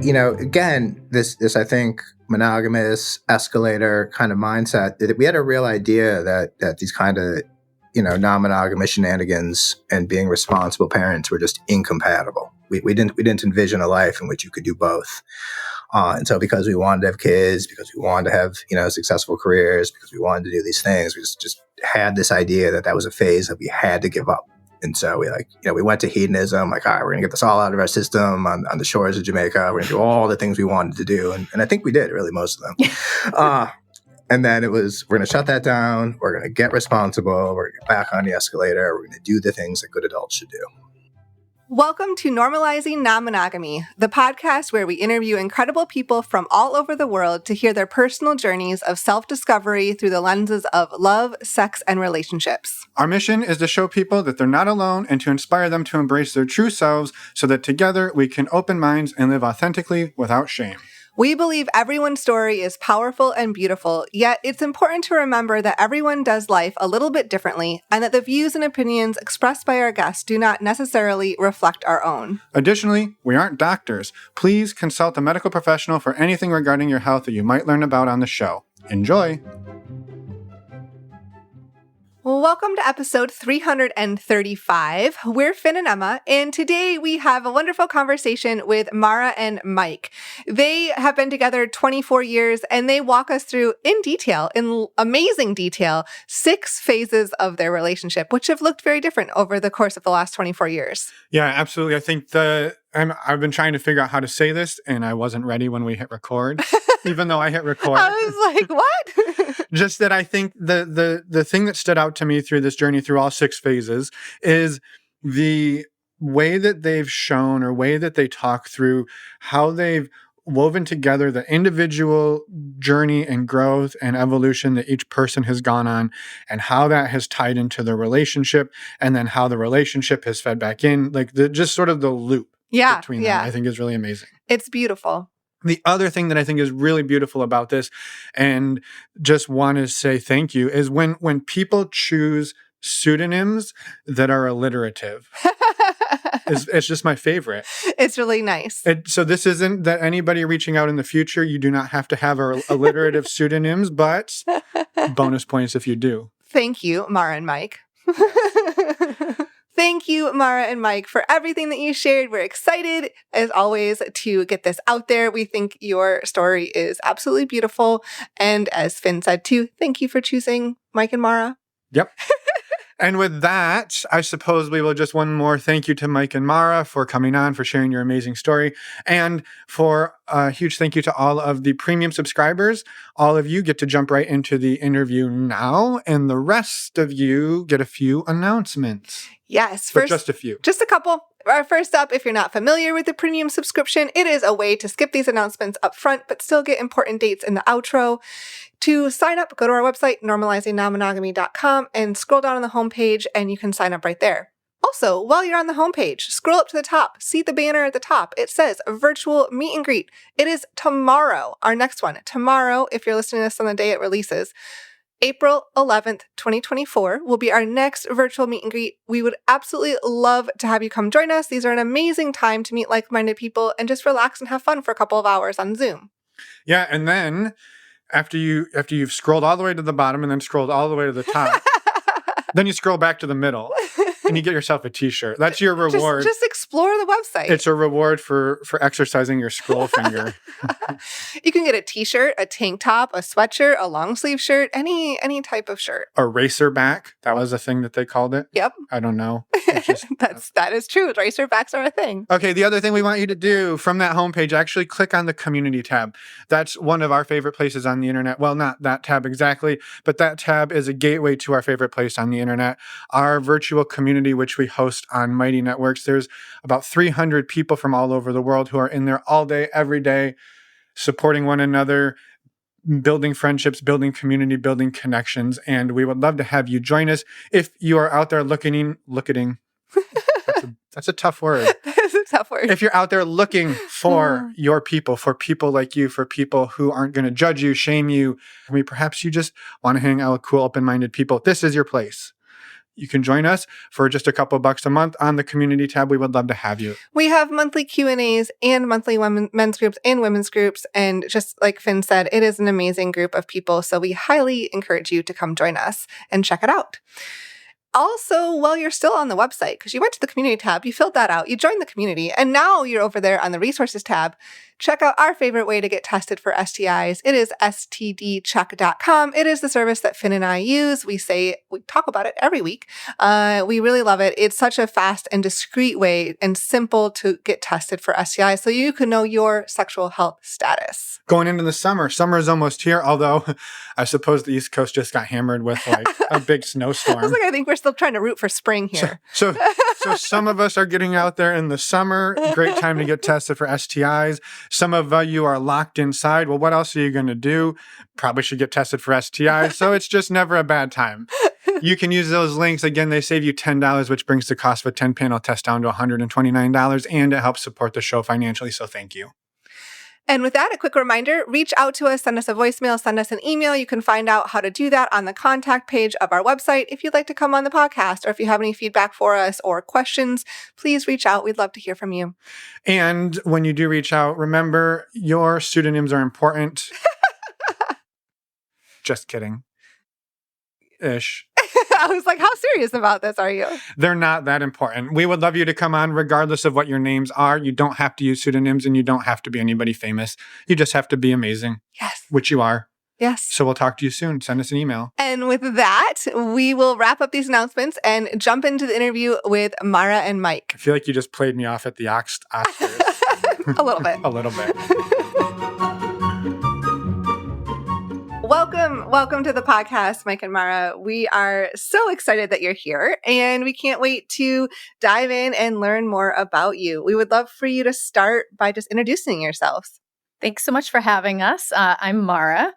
again, this I think monogamous escalator kind of mindset, that we had a real idea that these kind of non-monogamous shenanigans and being responsible parents were just incompatible. We didn't envision a life in which you could do both. And so because we wanted to have kids, because we wanted to have successful careers, because we wanted to do these things, we just had this idea that was a phase that we had to give up. And so we went to hedonism, like, all right, we're going to get this all out of our system on the shores of Jamaica. We're going to do all the things we wanted to do. And I think we did, really, most of them. And then it was, we're going to shut that down. We're going to get responsible. We're going to get back on the escalator. We're going to do the things that good adults should do. Welcome to Normalizing Non-Monogamy, the podcast where we interview incredible people from all over the world to hear their personal journeys of self-discovery through the lenses of love, sex, and relationships. Our mission is to show people that they're not alone and to inspire them to embrace their true selves so that together we can open minds and live authentically without shame. We believe everyone's story is powerful and beautiful, yet it's important to remember that everyone does life a little bit differently and that the views and opinions expressed by our guests do not necessarily reflect our own. Additionally, we aren't doctors. Please consult a medical professional for anything regarding your health that you might learn about on the show. Enjoy! Well, welcome to episode 335. We're Finn and Emma, and today we have a wonderful conversation with Mara and Mike. They have been together 24 years, and they walk us through in amazing detail, 6 phases of their relationship, which have looked very different over the course of the last 24 years. Yeah, absolutely. I think I've been trying to figure out how to say this, and I wasn't ready when we hit record, even though I hit record. I was like, what? Just that I think the thing that stood out to me through this journey, through all 6 phases, is the way that they've shown, or way that they talk through how they've woven together the individual journey and growth and evolution that each person has gone on, and how that has tied into the relationship, and then how the relationship has fed back in, like just sort of the loop between them, I think is really amazing. It's beautiful. The other thing that I think is really beautiful about this, and just want to say thank you, is when people choose pseudonyms that are alliterative. It's just my favorite. It's really nice. So this isn't that anybody reaching out in the future, you do not have to have alliterative pseudonyms, but bonus points if you do. Thank you, Mara and Mike. Thank you, Mara and Mike, for everything that you shared. We're excited, as always, to get this out there. We think your story is absolutely beautiful. And as Finn said, too, thank you for choosing Mike and Mara. Yep. And with that, I suppose we will just one more thank you to Mike and Mara for coming on, for sharing your amazing story, and for a huge thank you to all of the premium subscribers. All of you get to jump right into the interview now, and the rest of you get a few announcements. Yes. Just a few. Just a couple. First up, if you're not familiar with the premium subscription, it is a way to skip these announcements up front, but still get important dates in the outro. To sign up, go to our website, normalizingnonmonogamy.com, and scroll down on the homepage, and you can sign up right there. Also, while you're on the homepage, scroll up to the top, see the banner at the top. It says virtual meet and greet. It is tomorrow, our next one. Tomorrow, if you're listening to this on the day it releases, April 11th, 2024 will be our next virtual meet and greet. We would absolutely love to have you come join us. These are an amazing time to meet like-minded people and just relax and have fun for a couple of hours on Zoom. Yeah, and then after you've scrolled all the way to the bottom and then scrolled all the way to the top, then you scroll back to the middle and you get yourself a t-shirt. That's your reward. Just explore the website. It's a reward for exercising your scroll finger. You can get a t-shirt, a tank top, a sweatshirt, a long sleeve shirt, any type of shirt. A racerback. That was a thing that they called it. Yep. I don't know. That is true. Racerbacks are a thing. Okay, the other thing we want you to do from that homepage, actually click on the community tab. That's one of our favorite places on the internet. Well, not that tab exactly, but that tab is a gateway to our favorite place on the internet, our virtual community, which we host on Mighty Networks. There's about 300 people from all over the world who are in there all day, every day, supporting one another, building friendships, building community, building connections. And we would love to have you join us. If you are out there looking, that's a tough word. That is a tough word. If you're out there looking for your people, for people like you, for people who aren't going to judge you, shame you, perhaps you just want to hang out with cool, open-minded people, this is your place. you can join us for just a couple bucks a month on the community tab. We would love to have you. We have monthly Q&As and monthly men's groups and women's groups. And just like Finn said, it is an amazing group of people. So we highly encourage you to come join us and check it out. Also, while you're still on the website, because you went to the community tab, you filled that out, you joined the community, and now you're over there on the resources tab, check out our favorite way to get tested for STIs. It is stdcheck.com. It is the service that Finn and I use. We talk about it every week. We really love it. It's such a fast and discreet way and simple to get tested for STIs so you can know your sexual health status. Going into the summer is almost here, although I suppose the East Coast just got hammered with like a big snowstorm. I think we're still trying to root for spring here. So some of us are getting out there in the summer. Great time to get tested for STIs. Some of you are locked inside. Well, what else are you going to do? Probably should get tested for STIs. So it's just never a bad time. You can use those links. Again, they save you $10, which brings the cost of a 10-panel test down to $129, and it helps support the show financially. So thank you. And with that, a quick reminder, reach out to us, send us a voicemail, send us an email. You can find out how to do that on the contact page of our website. If you'd like to come on the podcast or if you have any feedback for us or questions, please reach out. We'd love to hear from you. And when you do reach out, remember your pseudonyms are important. Just kidding. Ish. I was like, how serious about this are you? They're not that important. We would love you to come on regardless of what your names are. You don't have to use pseudonyms and you don't have to be anybody famous. You just have to be amazing. Yes. Which you are. Yes. So we'll talk to you soon. Send us an email. And with that, we will wrap up these announcements and jump into the interview with Mara and Mike. I feel like you just played me off at the Oscars. A little bit. A little bit. Welcome to the podcast, Mike and Mara. We are so excited that you're here, and we can't wait to dive in and learn more about you. We would love for you to start by just introducing yourselves. Thanks so much for having us. I'm Mara.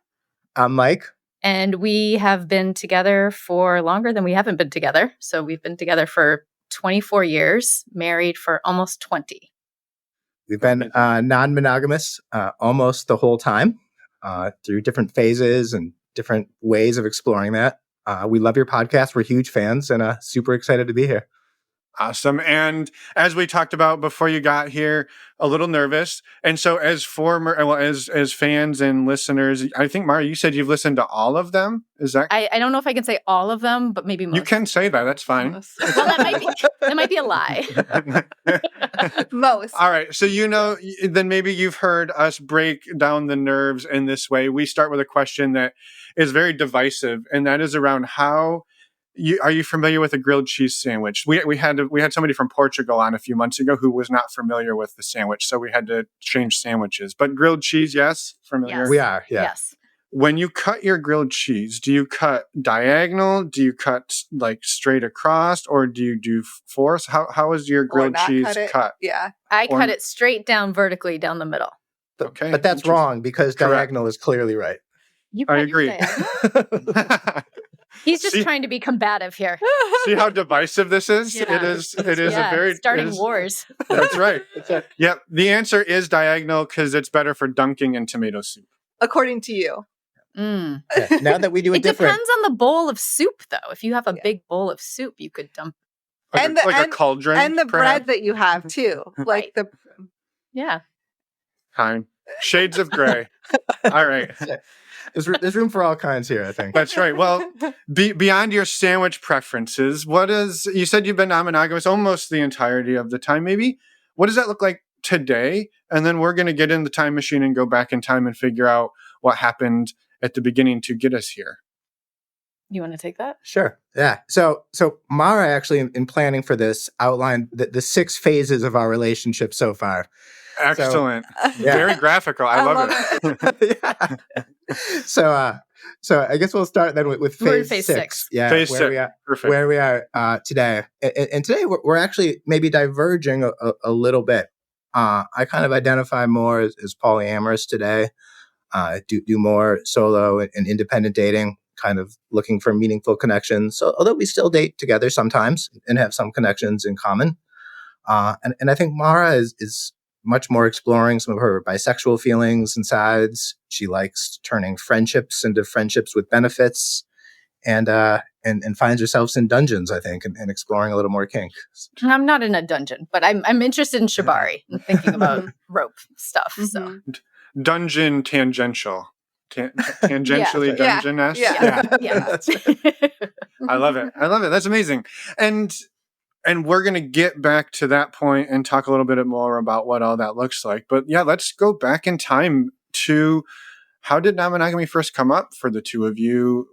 I'm Mike. And we have been together for longer than we haven't been together. So we've been together for 24 years, married for almost 20. We've been non-monogamous almost the whole time. Through different phases and different ways of exploring that. We love your podcast. We're huge fans and super excited to be here. Awesome. And as we talked about before you got here, a little nervous. And so as fans and listeners, I think, Mara, you said you've listened to all of them. Is that? I don't know if I can say all of them, but maybe most. You can say that. That's fine. Well, that might be a lie. Most. All right. So, then maybe you've heard us break down the nerves in this way. We start with a question that is very divisive, and that is around how are you familiar with a grilled cheese sandwich? We had somebody from Portugal on a few months ago who was not familiar with the sandwich, so we had to change sandwiches. But grilled cheese, yes, familiar. Yes. We are, yeah. Yes. When you cut your grilled cheese, do you cut diagonal? Do you cut like straight across, or do you do force? How is your grilled cheese cut? Yeah, I cut it straight down vertically down the middle. Okay, but that's wrong because Correct. Diagonal is clearly right. I agree. He's just trying to be combative here. See how divisive this is? Yeah. It is a very starting wars. That's right. Yep. The answer is diagonal because it's better for dunking in tomato soup. According to you. Mm. Yeah, now that we do it different. Depends on the bowl of soup, though. If you have a big bowl of soup, you could dump. A cauldron. And the perhaps? bread that you have, too. Like the... Yeah. Fine. Shades of gray. All right. There's room for all kinds here, I think. That's right. Well, beyond your sandwich preferences, you said you've been non-monogamous almost the entirety of the time, maybe. What does that look like today? And then we're going to get in the time machine and go back in time and figure out what happened at the beginning to get us here. You want to take that? Sure. Yeah. So Mara actually, in planning for this, outlined the 6 phases of our relationship so far. Excellent. Yeah. Very graphical. I love it. Yeah. So I guess we'll start then with phase 6. Yeah. Phase where 6. we are, Perfect. where we are today. And today we're actually maybe diverging a little bit. I kind of identify more as polyamorous today. Do more solo and independent dating, kind of looking for meaningful connections. So although we still date together sometimes and have some connections in common. And I think Mara is much more exploring some of her bisexual feelings and sides. She likes turning friendships into friendships with benefits and finds herself in dungeons, I think, and exploring a little more kink. I'm not in a dungeon, but I'm interested in shibari and thinking about rope stuff. So dungeon tangential. Tangentially dungeon-esque. Yeah. I love it. That's amazing. And we're going to get back to that point and talk a little bit more about what all that looks like. But yeah, let's go back in time to how did non-monogamy first come up for the two of you?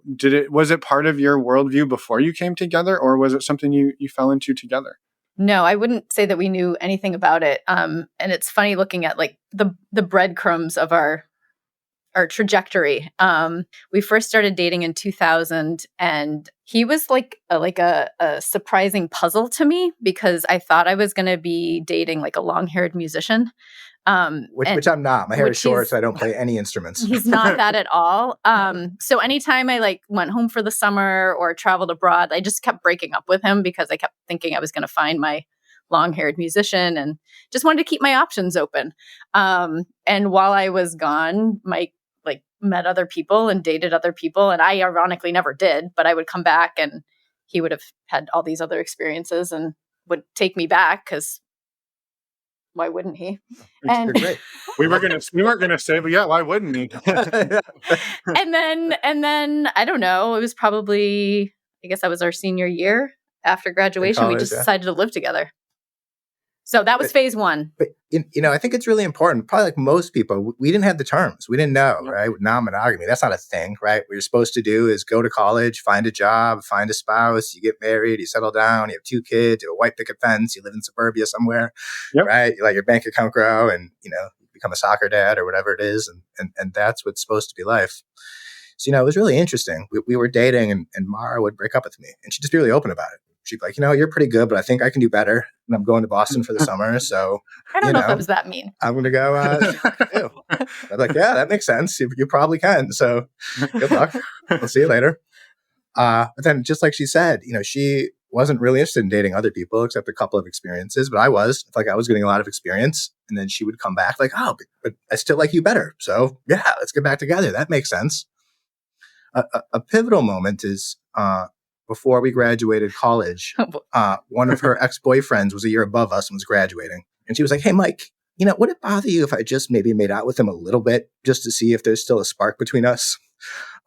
Was it part of your worldview before you came together, or was it something you fell into together? No, I wouldn't say that we knew anything about it. And it's funny looking at like the breadcrumbs of our trajectory. We first started dating in 2000, and he was like a surprising puzzle to me because I thought I was going to be dating like a long-haired musician. Which I'm not. My hair is short, so I don't play any instruments. He's not that at all. So anytime I like went home for the summer or traveled abroad, I just kept breaking up with him because I kept thinking I was going to find my long-haired musician and just wanted to keep my options open. And while I was gone, Mike like met other people and dated other people, and I ironically never did, but I would come back and he would have had all these other experiences and would take me back because why wouldn't he? You're great. we weren't gonna say, but yeah, why wouldn't he? and then I don't know. It was probably, I guess that was our senior year after graduation. College, we just decided to live together. So that was phase one. But, I think it's really important. Probably like most people, we didn't have the terms. We didn't know, right? With non-monogamy, that's not a thing, right? What you're supposed to do is go to college, find a job, find a spouse, you get married, you settle down, you have 2 kids, you have a white picket fence, you live in suburbia somewhere, right? You let your bank account grow and, you become a soccer dad or whatever it is. And that's what's supposed to be life. So, it was really interesting. We were dating and Mara would break up with me and she'd just be really open about it. She'd be like, you're pretty good, but I think I can do better. And I'm going to Boston for the summer. So I don't know if that was that mean. I'm going to go. I'm like, yeah, that makes sense. You probably can. So good luck. We'll see you later. But then just like she said, she wasn't really interested in dating other people except a couple of experiences. But I was. Like I was getting a lot of experience. And then she would come back like, oh, but I still like you better. So yeah, let's get back together. That makes sense. A pivotal moment is before we graduated college, one of her ex-boyfriends was a year above us and was graduating. And she was like, hey, Mike, would it bother you if I just maybe made out with him a little bit just to see if there's still a spark between us?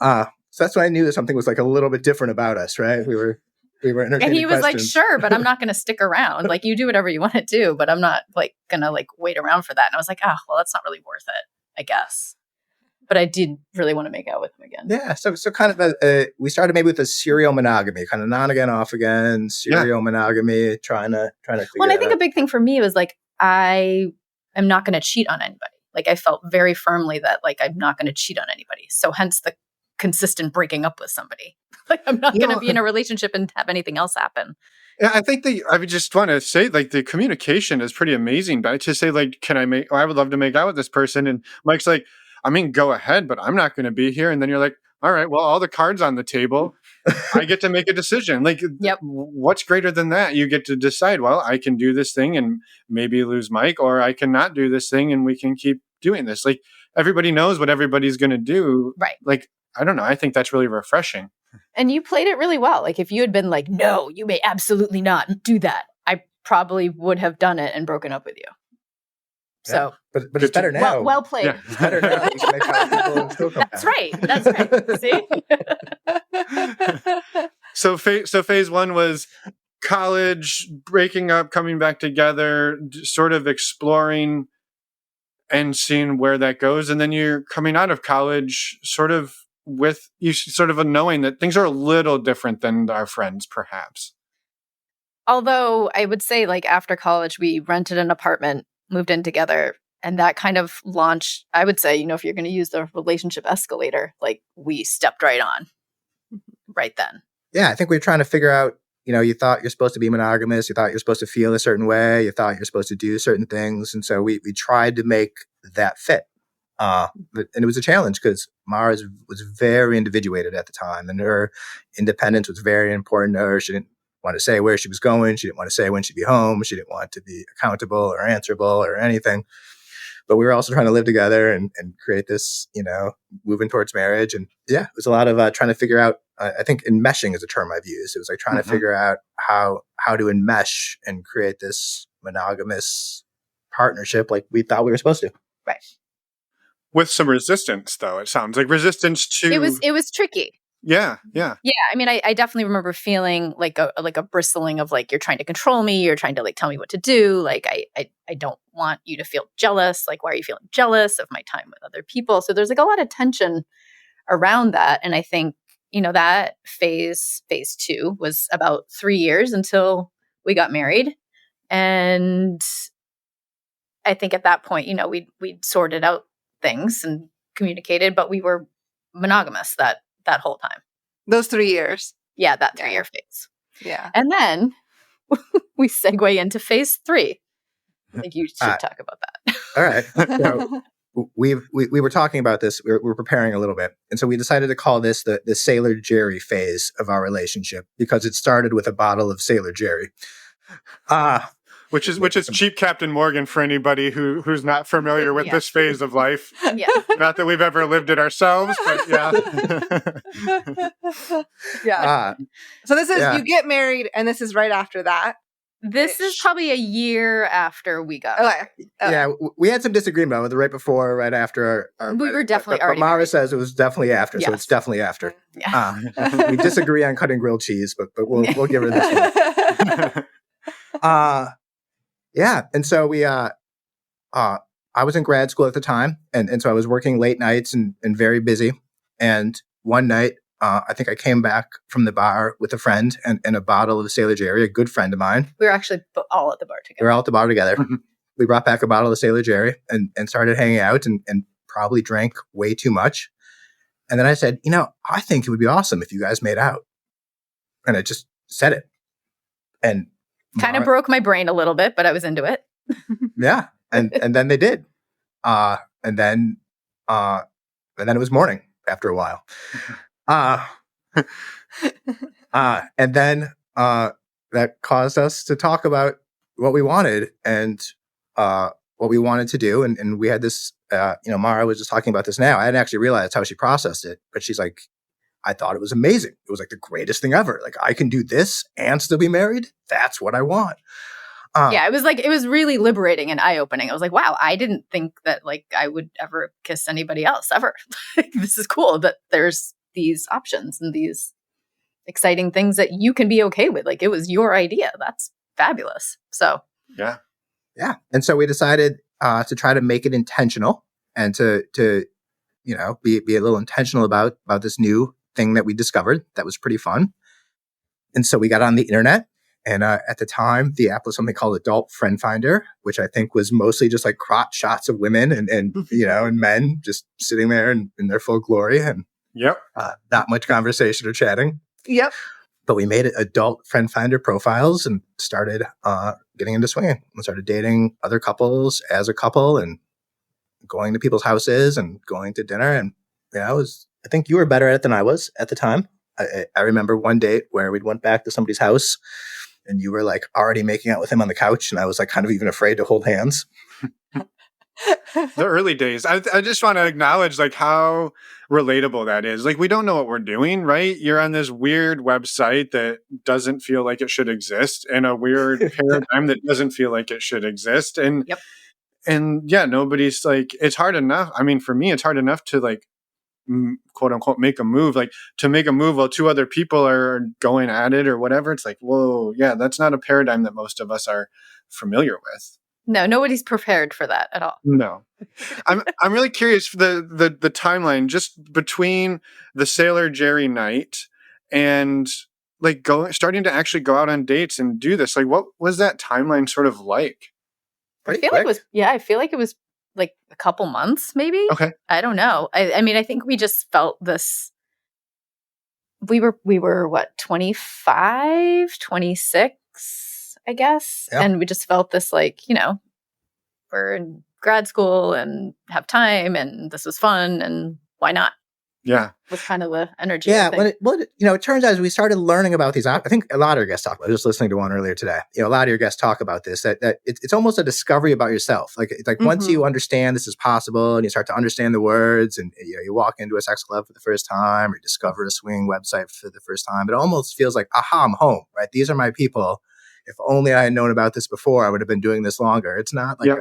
So that's when I knew that something was like a little bit different about us, right? We were entertaining And he was questions. like, sure, but I'm not going to stick around. Like, you do whatever you want to do, but I'm not like going to like wait around for that. And I was like, well, that's not really worth it, I guess. But I did really want to make out with him again. Yeah, so kind of we started maybe with a serial monogamy, kind of on again, off again, serial monogamy, trying to figure Well, and I think out. a big thing for me was like, I am not going to cheat on anybody. Like I felt very firmly that like I'm not going to cheat on anybody. So hence the consistent breaking up with somebody. Like I'm not going to be in a relationship and have anything else happen. Yeah, I think I would just want to say like the communication is pretty amazing. But to say like, I would love to make out with this person, and Mike's like, go ahead, but I'm not going to be here. And then you're like, all right, well, all the cards on the table, I get to make a decision. Like, what's greater than that? You get to decide, well, I can do this thing and maybe lose Mike, or I cannot do this thing and we can keep doing this. Like, everybody knows what everybody's going to do. Right. Like, I don't know. I think that's really refreshing. And you played it really well. Like, if you had been like, no, you may absolutely not do that, I probably would have done it and broken up with you. So, but it's better now. Well played. Yeah. It's better now. You can make out with people and still come That's back. right. See? So phase one was college, breaking up, coming back together, sort of exploring and seeing where that goes. And then you're coming out of college sort of with a knowing that things are a little different than our friends, perhaps. Although I would say like after college, we rented an apartment, moved in together, and that kind of launched, I would say, if you're going to use the relationship escalator, like we stepped right on right then. Yeah, I think we were trying to figure out, you thought you're supposed to be monogamous, you thought you're supposed to feel a certain way, you thought you're supposed to do certain things. And so we tried to make that fit. And it was a challenge because Mara was very individuated at the time, and her independence was very important to her. She didn't want to say where she was going. She didn't want to say when she'd be home. She didn't want to be accountable or answerable or anything. But we were also trying to live together and create this, moving towards marriage. And yeah, it was a lot of trying to figure out I think enmeshing is a term I've used. It was like trying to figure out how to enmesh and create this monogamous partnership like we thought we were supposed to. Right. With some resistance, though. It sounds like resistance to It was tricky. Yeah. Yeah, I mean, I definitely remember feeling like a bristling of like, you're trying to control me, you're trying to like tell me what to do. Like, I don't want you to feel jealous. Like, why are you feeling jealous of my time with other people? So there's like a lot of tension around that. And I think, that phase 2 was about 3 years until we got married. And I think at that point, we'd sorted out things and communicated, but we were monogamous that whole time. Those 3 years. Yeah, that 3-year phase. Yeah. And then we segue into phase 3. I think you should talk about that. All right. So we were talking about this. We were preparing a little bit. And so we decided to call this the Sailor Jerry phase of our relationship because it started with a bottle of Sailor Jerry. Which is cheap Captain Morgan for anybody who's not familiar with this phase of life. Yeah. Not that we've ever lived it ourselves, but yeah. Yeah. So this is, you get married, and this is right after that. This is probably a year after we got married. Yeah, we had some disagreement with it right before or right after. We were definitely already But Mara married. says it was definitely after, so it's definitely after. Yeah. We disagree on cutting grilled cheese, but we'll give her this one. Yeah, and so we I was in grad school at the time, and so I was working late nights and very busy. And one night, I think I came back from the bar with a friend and a bottle of Sailor Jerry, a good friend of mine. We were actually all at the bar together. We were all at the bar together. We brought back a bottle of Sailor Jerry and started hanging out and probably drank way too much. And then I said, I think it would be awesome if you guys made out. And I just said it. And kind of broke my brain a little bit, but I was into it. Yeah. And then they did. And then it was morning after a while. And then that caused us to talk about what we wanted and what we wanted to do. And we had this, Mara was just talking about this now. I hadn't actually realized how she processed it, but she's like, I thought it was amazing. It was like the greatest thing ever. Like, I can do this and still be married. That's what I want. Yeah, it was really liberating and eye-opening. I was like, wow, I didn't think that like I would ever kiss anybody else ever. This is cool that there's these options and these exciting things that you can be okay with. Like, it was your idea. That's fabulous. So yeah. And so we decided to try to make it intentional and to be a little intentional about this new thing that we discovered that was pretty fun. And so we got on the internet, and at the time, the app was something called Adult Friend Finder, which I think was mostly just like crotch shots of women and men just sitting there in their full glory and not much conversation or chatting. Yep. But we made it Adult Friend Finder profiles and started getting into swinging and started dating other couples as a couple and going to people's houses and going to dinner. And I think you were better at it than I was at the time. I remember one date where we went back to somebody's house and you were like already making out with him on the couch. And I was like kind of even afraid to hold hands. The early days. I just want to acknowledge like how relatable that is. Like, we don't know what we're doing, right? You're on this weird website that doesn't feel like it should exist in a weird paradigm that doesn't feel like it should exist. And nobody's like, it's hard enough. I mean, for me, it's hard enough to like, quote unquote, make a move, like to make a move while two other people are going at it or whatever. It's like, whoa, yeah, that's not a paradigm that most of us are familiar with. No, nobody's prepared for that at all. No. I'm really curious for the timeline just between the Sailor Jerry night and like starting to actually go out on dates and do this. Like, what was that timeline sort of like? I feel like it was like a couple months, maybe. Okay. I don't know. I mean, I think we just felt this. We were what, 25, 26, I guess. Yeah. And we just felt this like, we're in grad school and have time and this was fun and why not? Yeah. was kind of the energy. Yeah, I think. it turns out as we started learning about these, I think a lot of your guests talk about it. I was just listening to one earlier today. A lot of your guests talk about this, that it's almost a discovery about yourself. Like, it's like once you understand this is possible and you start to understand the words and, you walk into a sex club for the first time or you discover a swinging website for the first time, it almost feels like, aha, I'm home, right? These are my people. If only I had known about this before, I would have been doing this longer. It's not like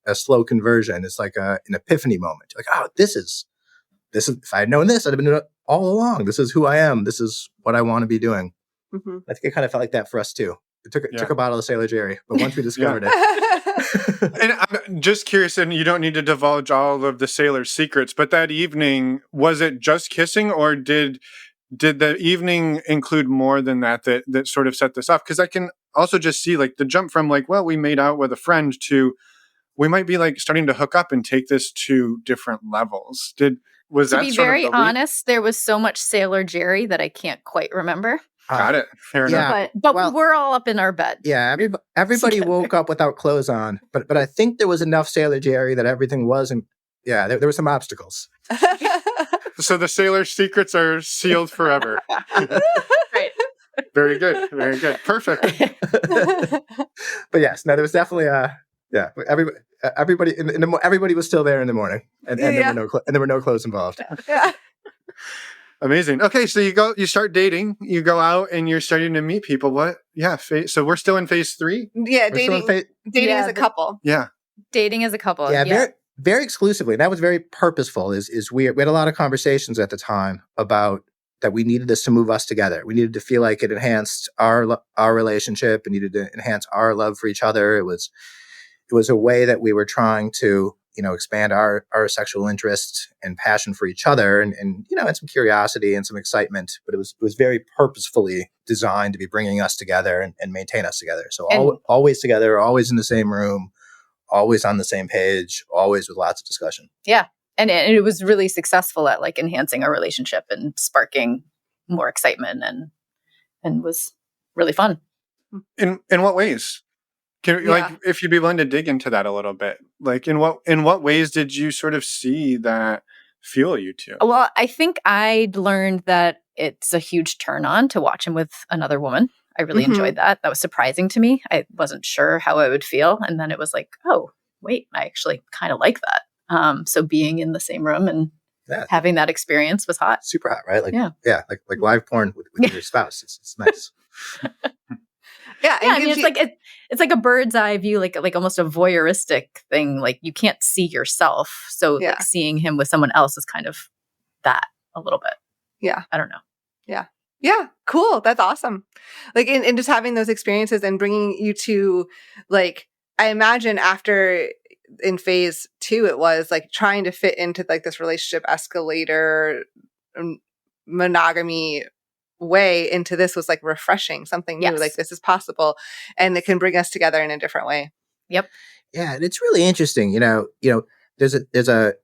a slow conversion. It's like an epiphany moment. You're like, oh, this is, if I had known this, I'd have been doing it all along. This is who I am. This is what I want to be doing. Mm-hmm. I think it kind of felt like that for us too. It took a bottle of Sailor Jerry, but once we discovered it. And I'm just curious, and you don't need to divulge all of the sailor's secrets, but that evening, was it just kissing, or did the evening include more than that sort of set this off? Because I can also just see like the jump from like, well, we made out with a friend to we might be like starting to hook up and take this to different levels. To be very honest, there was so much Sailor Jerry that I can't quite remember. Got it. Fair enough. But we were all up in our bed. Yeah, everybody woke up without clothes on. But I think there was enough Sailor Jerry that everything wasn't. Yeah, there were some obstacles. So the sailor's secrets are sealed forever. Right. Very good. Very good. Perfect. But yes, no, there was definitely everybody everybody was still there in the morning, and there were no clothes involved. Yeah. Amazing. Okay, so you start dating, you go out, and you're starting to meet people. What? Yeah. So we're still in phase 3. Yeah, dating as a couple. Yeah, dating as a couple. Yeah, very, very exclusively. And that was very purposeful. Is we had a lot of conversations at the time about that we needed this to move us together. We needed to feel like it enhanced our relationship and needed to enhance our love for each other. It was a way that we were trying to, expand our sexual interest and passion for each other and some curiosity and some excitement, but it was very purposefully designed to be bringing us together and maintain us together. So always together, always in the same room, always on the same page, always with lots of discussion. Yeah. And it was really successful at like enhancing our relationship and sparking more excitement and was really fun. In what ways? Like, if you'd be willing to dig into that a little bit, like in what ways did you sort of see that fuel you two? Well, I think I'd learned that it's a huge turn on to watch him with another woman. I really enjoyed that. That was surprising to me. I wasn't sure how I would feel. And then it was like, oh, wait, I actually kind of like that. So being in the same room and having that experience was hot. Super hot, right? Like live porn with your spouse. It's nice. Yeah, I mean, it's like a bird's eye view, like almost a voyeuristic thing. Like you can't see yourself, so like seeing him with someone else is kind of that a little bit. Yeah, I don't know. Yeah, cool. That's awesome. Like in just having those experiences and bringing you to like, I imagine after in phase 2, it was like trying to fit into like this relationship escalator monogamy way into this was like refreshing, something new. Like this is possible and it can bring us together in a different way. Yep. Yeah, and it's really interesting. There's a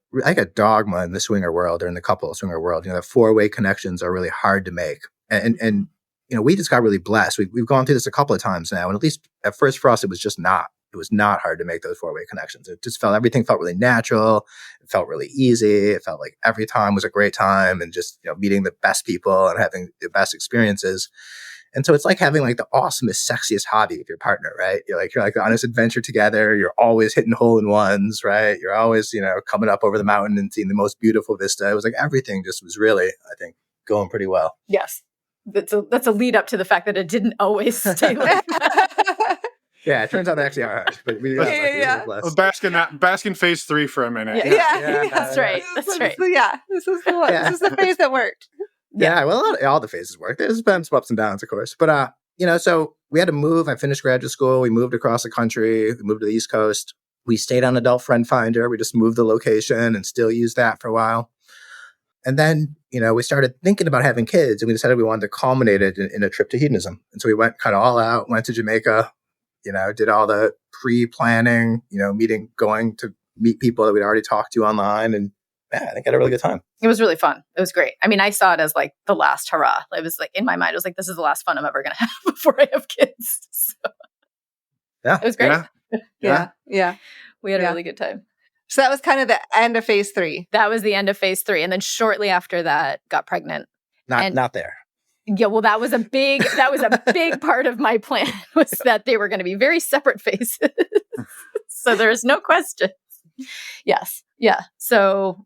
dogma in the swinger world or in the couple swinger world. That 4-way connections are really hard to make, and we just got really blessed. We've gone through this a couple of times now, and at least at first for us, it was not hard to make those 4-way connections. It just everything felt really natural. It felt really easy. It felt like every time was a great time and just, meeting the best people and having the best experiences. And so it's like having like the awesomest, sexiest hobby with your partner, right? You're like on this adventure together. You're always hitting hole-in-ones, right? You're always, coming up over the mountain and seeing the most beautiful vista. It was like everything just was really, I think, going pretty well. Yes. That's a lead up to the fact that it didn't always stay like that. Yeah, it turns out they actually are hard. But we Well, bask in phase 3 for a minute. Yeah. That's right. That's right. This is the one. This is the phase that worked. Yeah, well, all the phases worked. There's been some ups and downs, of course. But, so we had to move. I finished graduate school. We moved across the country. We moved to the East Coast. We stayed on Adult Friend Finder. We just moved the location and still used that for a while. And then, we started thinking about having kids, and we decided we wanted to culminate it in a trip to hedonism. And so we went kind of all out, went to Jamaica, did all the pre-planning, going to meet people that we'd already talked to online. And I think I had a really good time. It was really fun. It was great. I mean, I saw it as like the last hurrah. It was like in my mind, it was like, this is the last fun I'm ever going to have before I have kids. So, yeah. It was great. Yeah. We had a really good time. So that was kind of the end of phase 3. That was the end of phase 3. And then shortly after that, got pregnant. Not there. Yeah, well, that was a big part of my plan, was that they were going to be very separate phases. So there's no question. Yes. Yeah. So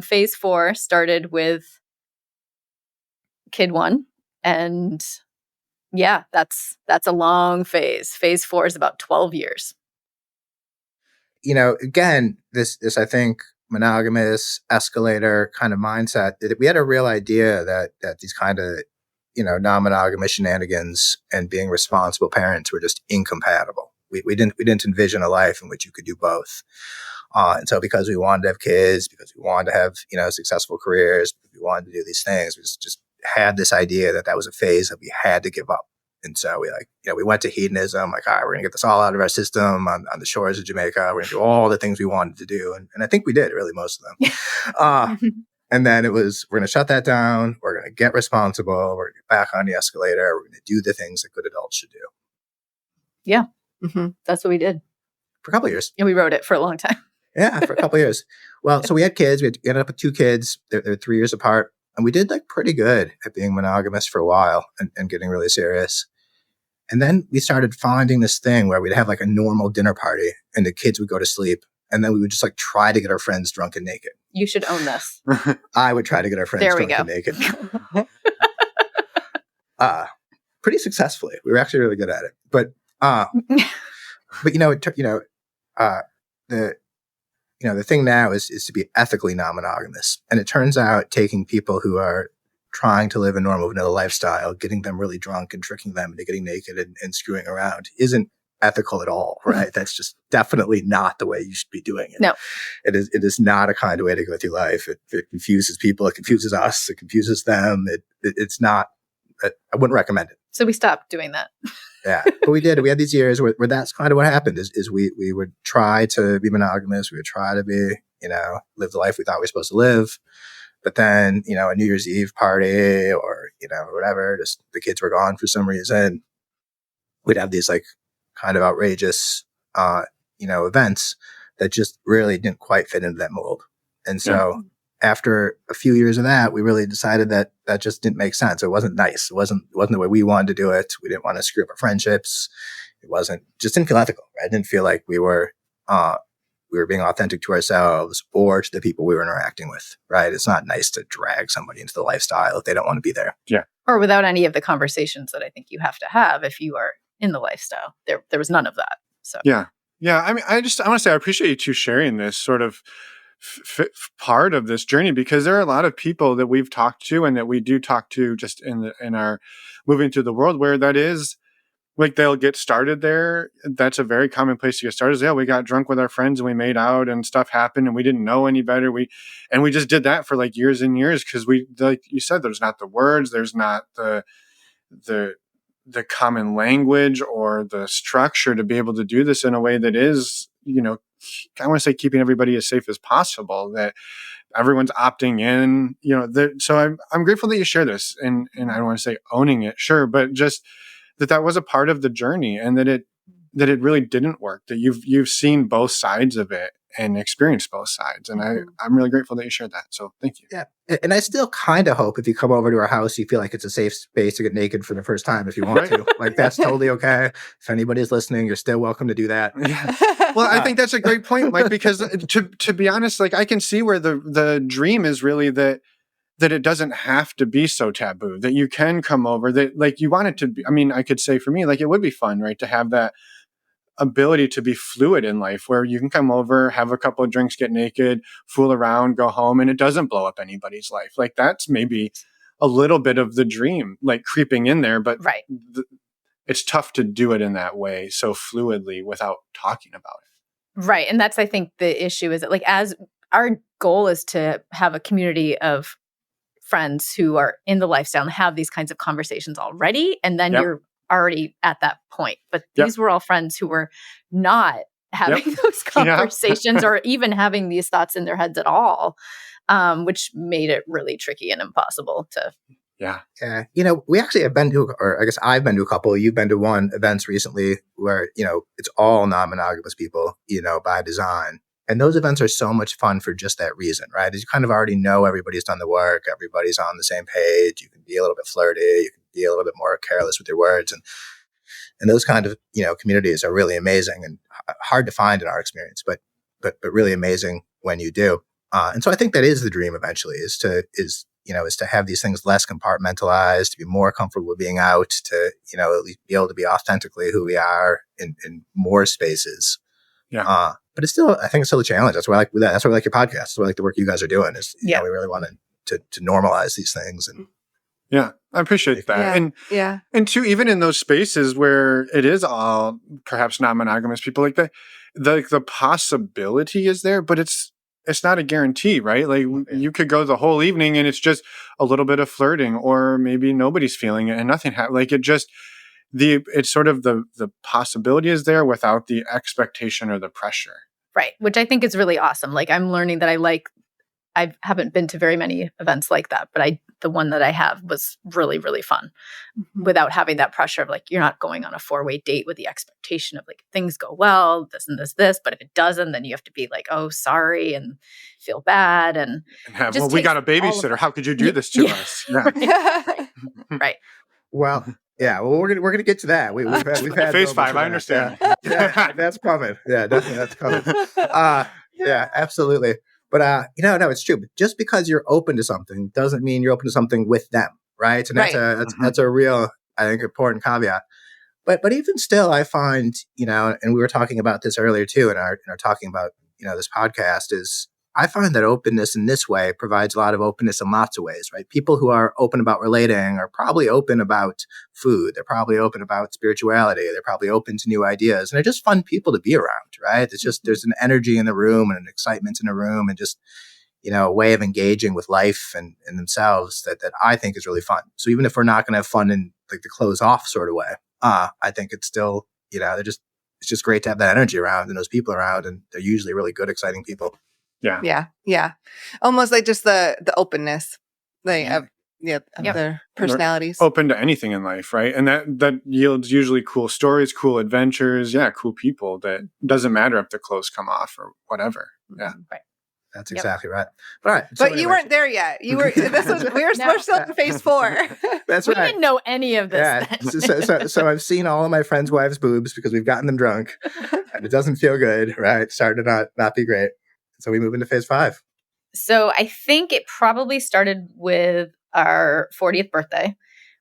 phase 4 started with kid 1. And yeah, that's a long phase. Phase 4 is about 12 years. Again, this I think monogamous escalator kind of mindset, we had a real idea that these kind of non-monogamous shenanigans and being responsible parents were just incompatible. We didn't envision a life in which you could do both. And so because we wanted to have kids, because we wanted to have successful careers, because we wanted to do these things, we just had this idea that was a phase that we had to give up. And so we went to hedonism, like, all right, we're going to get this all out of our system on the shores of Jamaica. We're going to do all the things we wanted to do. And I think we did, really, most of them. And then it was, we're going to shut that down. We're going to get responsible. We're going to get back on the escalator. We're going to do the things that good adults should do. Yeah. Mm-hmm. That's what we did. For a couple of years. And we wrote it for a long time. Yeah, for a couple of years. Well, so we had kids. We ended up with 2 kids. They're 3 years apart. And we did pretty good at being monogamous for a while and getting really serious. And then we started finding this thing where we'd have a normal dinner party and the kids would go to sleep. And then we would just try to get our friends drunk and naked. You should own this. I would try to get our friends drunk and naked. Pretty successfully. We were actually really good at it. But the thing now is to be ethically non-monogamous. And it turns out taking people who are trying to live a normal vanilla lifestyle, getting them really drunk and tricking them into getting naked and screwing around isn't ethical at all, right? That's just definitely not the way you should be doing it. No. It is not a kind of way to go through life. It confuses people. It confuses us. It confuses them. It's not, I wouldn't recommend it. So we stopped doing that. Yeah, but we did. We had these years where that's kind of what happened is we would try to be monogamous. We would try to be, live the life we thought we were supposed to live. But then, a New Year's Eve party or, whatever, just the kids were gone for some reason. We'd have these kind of outrageous, events that just really didn't quite fit into that mold. And so after a few years of that, we really decided that just didn't make sense. It wasn't nice. It wasn't the way we wanted to do it. We didn't want to screw up our friendships. Just didn't feel ethical. Right? I didn't feel like we were being authentic to ourselves or to the people we were interacting with, right? It's not nice to drag somebody into the lifestyle if they don't want to be there. Yeah. Or without any of the conversations that I think you have to have if you are in the lifestyle. There was none of that. So yeah. I mean, I want to say I appreciate you two sharing this sort of part of this journey, because there are a lot of people that we've talked to and that we do talk to just in our moving through the world where that is, they'll get started there. That's a very common place to get started. Yeah, we got drunk with our friends and we made out and stuff happened and we didn't know any better. We just did that for years and years because we, like you said, there's not the words, there's not the common language or the structure to be able to do this in a way that is, I want to say keeping everybody as safe as possible, that everyone's opting in, so I'm grateful that you share this and I don't want to say owning it, sure, but just that was a part of the journey and that it really didn't work, that you've seen both sides of it and experienced both sides. And I'm really grateful that you shared that. So thank you. Yeah. And I still kind of hope if you come over to our house, you feel like it's a safe space to get naked for the first time if you want to. That's totally okay. If anybody's listening, you're still welcome to do that. Yeah. Well, I think that's a great point, because to be honest, I can see where the dream is really that it doesn't have to be so taboo, that you can come over, that you want it to be. I mean, I could say for me, it would be fun, right, to have that ability to be fluid in life where you can come over, have a couple of drinks, get naked, fool around, go home, and it doesn't blow up anybody's life. That's maybe a little bit of the dream, creeping in there, but right. It's tough to do it in that way so fluidly without talking about it. Right. And that's, I think, the issue is that as our goal is to have a community of friends who are in the lifestyle and have these kinds of conversations already, and then you're already at that point. But these were all friends who were not having those conversations or even having these thoughts in their heads at all, which made it really tricky and impossible to. Yeah. We actually have been to, or I guess I've been to a couple, you've been to one events recently where, it's all non-monogamous people, by design. And those events are so much fun for just that reason, right? You kind of already know everybody's done the work, everybody's on the same page. You can be a little bit flirty, you can be a little bit more careless with your words, and those kind of communities are really amazing and hard to find in our experience, but really amazing when you do. And so I think that is the dream eventually, is to have these things less compartmentalized, to be more comfortable with being out, to at least be able to be authentically who we are in more spaces. Yeah. But it's still, I think it's still a challenge. That's why I like that. That's why I like your podcast. That's why I like the work you guys are doing. Is we really want to normalize these things. And yeah, I appreciate that. And too, even in those spaces where it is all perhaps non-monogamous people, like the possibility is there, but it's not a guarantee, right? Like you could go the whole evening and it's just a little bit of flirting, or maybe nobody's feeling it and nothing happened. Like it's sort of the possibility is there without the expectation or the pressure. Right. Which I think is really awesome. Like I'm learning that I haven't been to very many events like that, but the one that I have was really, really fun without having that pressure of like, you're not going on a 4-way date with the expectation of like, things go well, this and this, but if it doesn't, then you have to be like, oh, sorry, and feel bad. And we got a babysitter. How could you do this to us? Yeah. Right. Well, yeah. Well, we're gonna get to that. We've had phase 5. I understand. Yeah, that's coming. Yeah, definitely that's coming. Yeah, absolutely. But no, it's true. But just because you're open to something doesn't mean you're open to something with them, right? And that's a real, I think, important caveat. But even still, I find, and we were talking about this earlier too, in our talking about this podcast, is I find that openness in this way provides a lot of openness in lots of ways, right? People who are open about relating are probably open about food. They're probably open about spirituality. They're probably open to new ideas. And they're just fun people to be around, right? It's just, there's an energy in the room and an excitement in the room and just, a way of engaging with life and themselves that I think is really fun. So even if we're not going to have fun in like the close off sort of way, I think it's still, it's just great to have that energy around and those people around. And they're usually really good, exciting people. Yeah. Almost like just the openness, of their personalities. They're open to anything in life, right? And that yields usually cool stories, cool adventures, cool people. That doesn't matter if the clothes come off or whatever. Yeah, right. That's exactly right. All right, but you weren't there yet. You were. We're still in phase 4. That's we right. didn't know any of this. Yeah. So I've seen all of my friends' wives' boobs because we've gotten them drunk, and it doesn't feel good. Right, started to not be great. So we move into phase 5. So I think it probably started with our 40th birthday.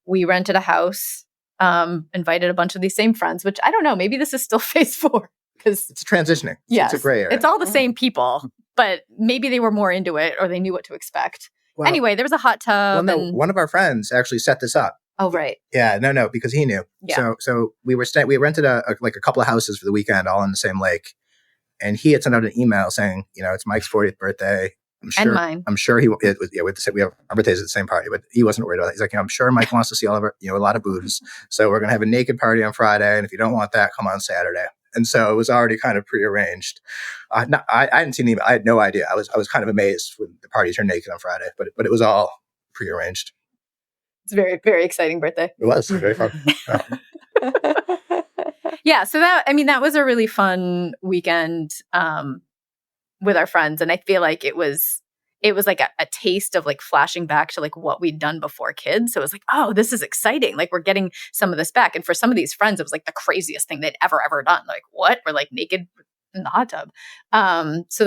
We rented a house, invited a bunch of these same friends, which I don't know, maybe this is still phase 4 because it's transitioning. Yes, it's a gray area. It's all the same people, but maybe they were more into it or they knew what to expect. Well, anyway, there was a hot tub. Well, no, one of our friends actually set this up. Oh, right. Yeah, no, because he knew. Yeah. So we rented a couple of houses for the weekend, all on the same lake. And he had sent out an email saying, it's Mike's 40th birthday. And mine. I'm sure we have our birthdays at the same party, but he wasn't worried about it. He's like, I'm sure Mike wants to see all of our, a lot of boobs. So we're going to have a naked party on Friday. And if you don't want that, come on Saturday. And so it was already kind of prearranged. I hadn't seen the email. I had no idea. I was kind of amazed when the party turned naked on Friday, but it was all prearranged. It's a very, very exciting birthday. It was very fun. Yeah, so that was a really fun weekend with our friends, and I feel like it was like a taste of like flashing back to like what we'd done before kids. So it was like, oh, this is exciting. Like we're getting some of this back. And for some of these friends, it was like the craziest thing they'd ever done. Like, what? We're like naked in the hot tub. So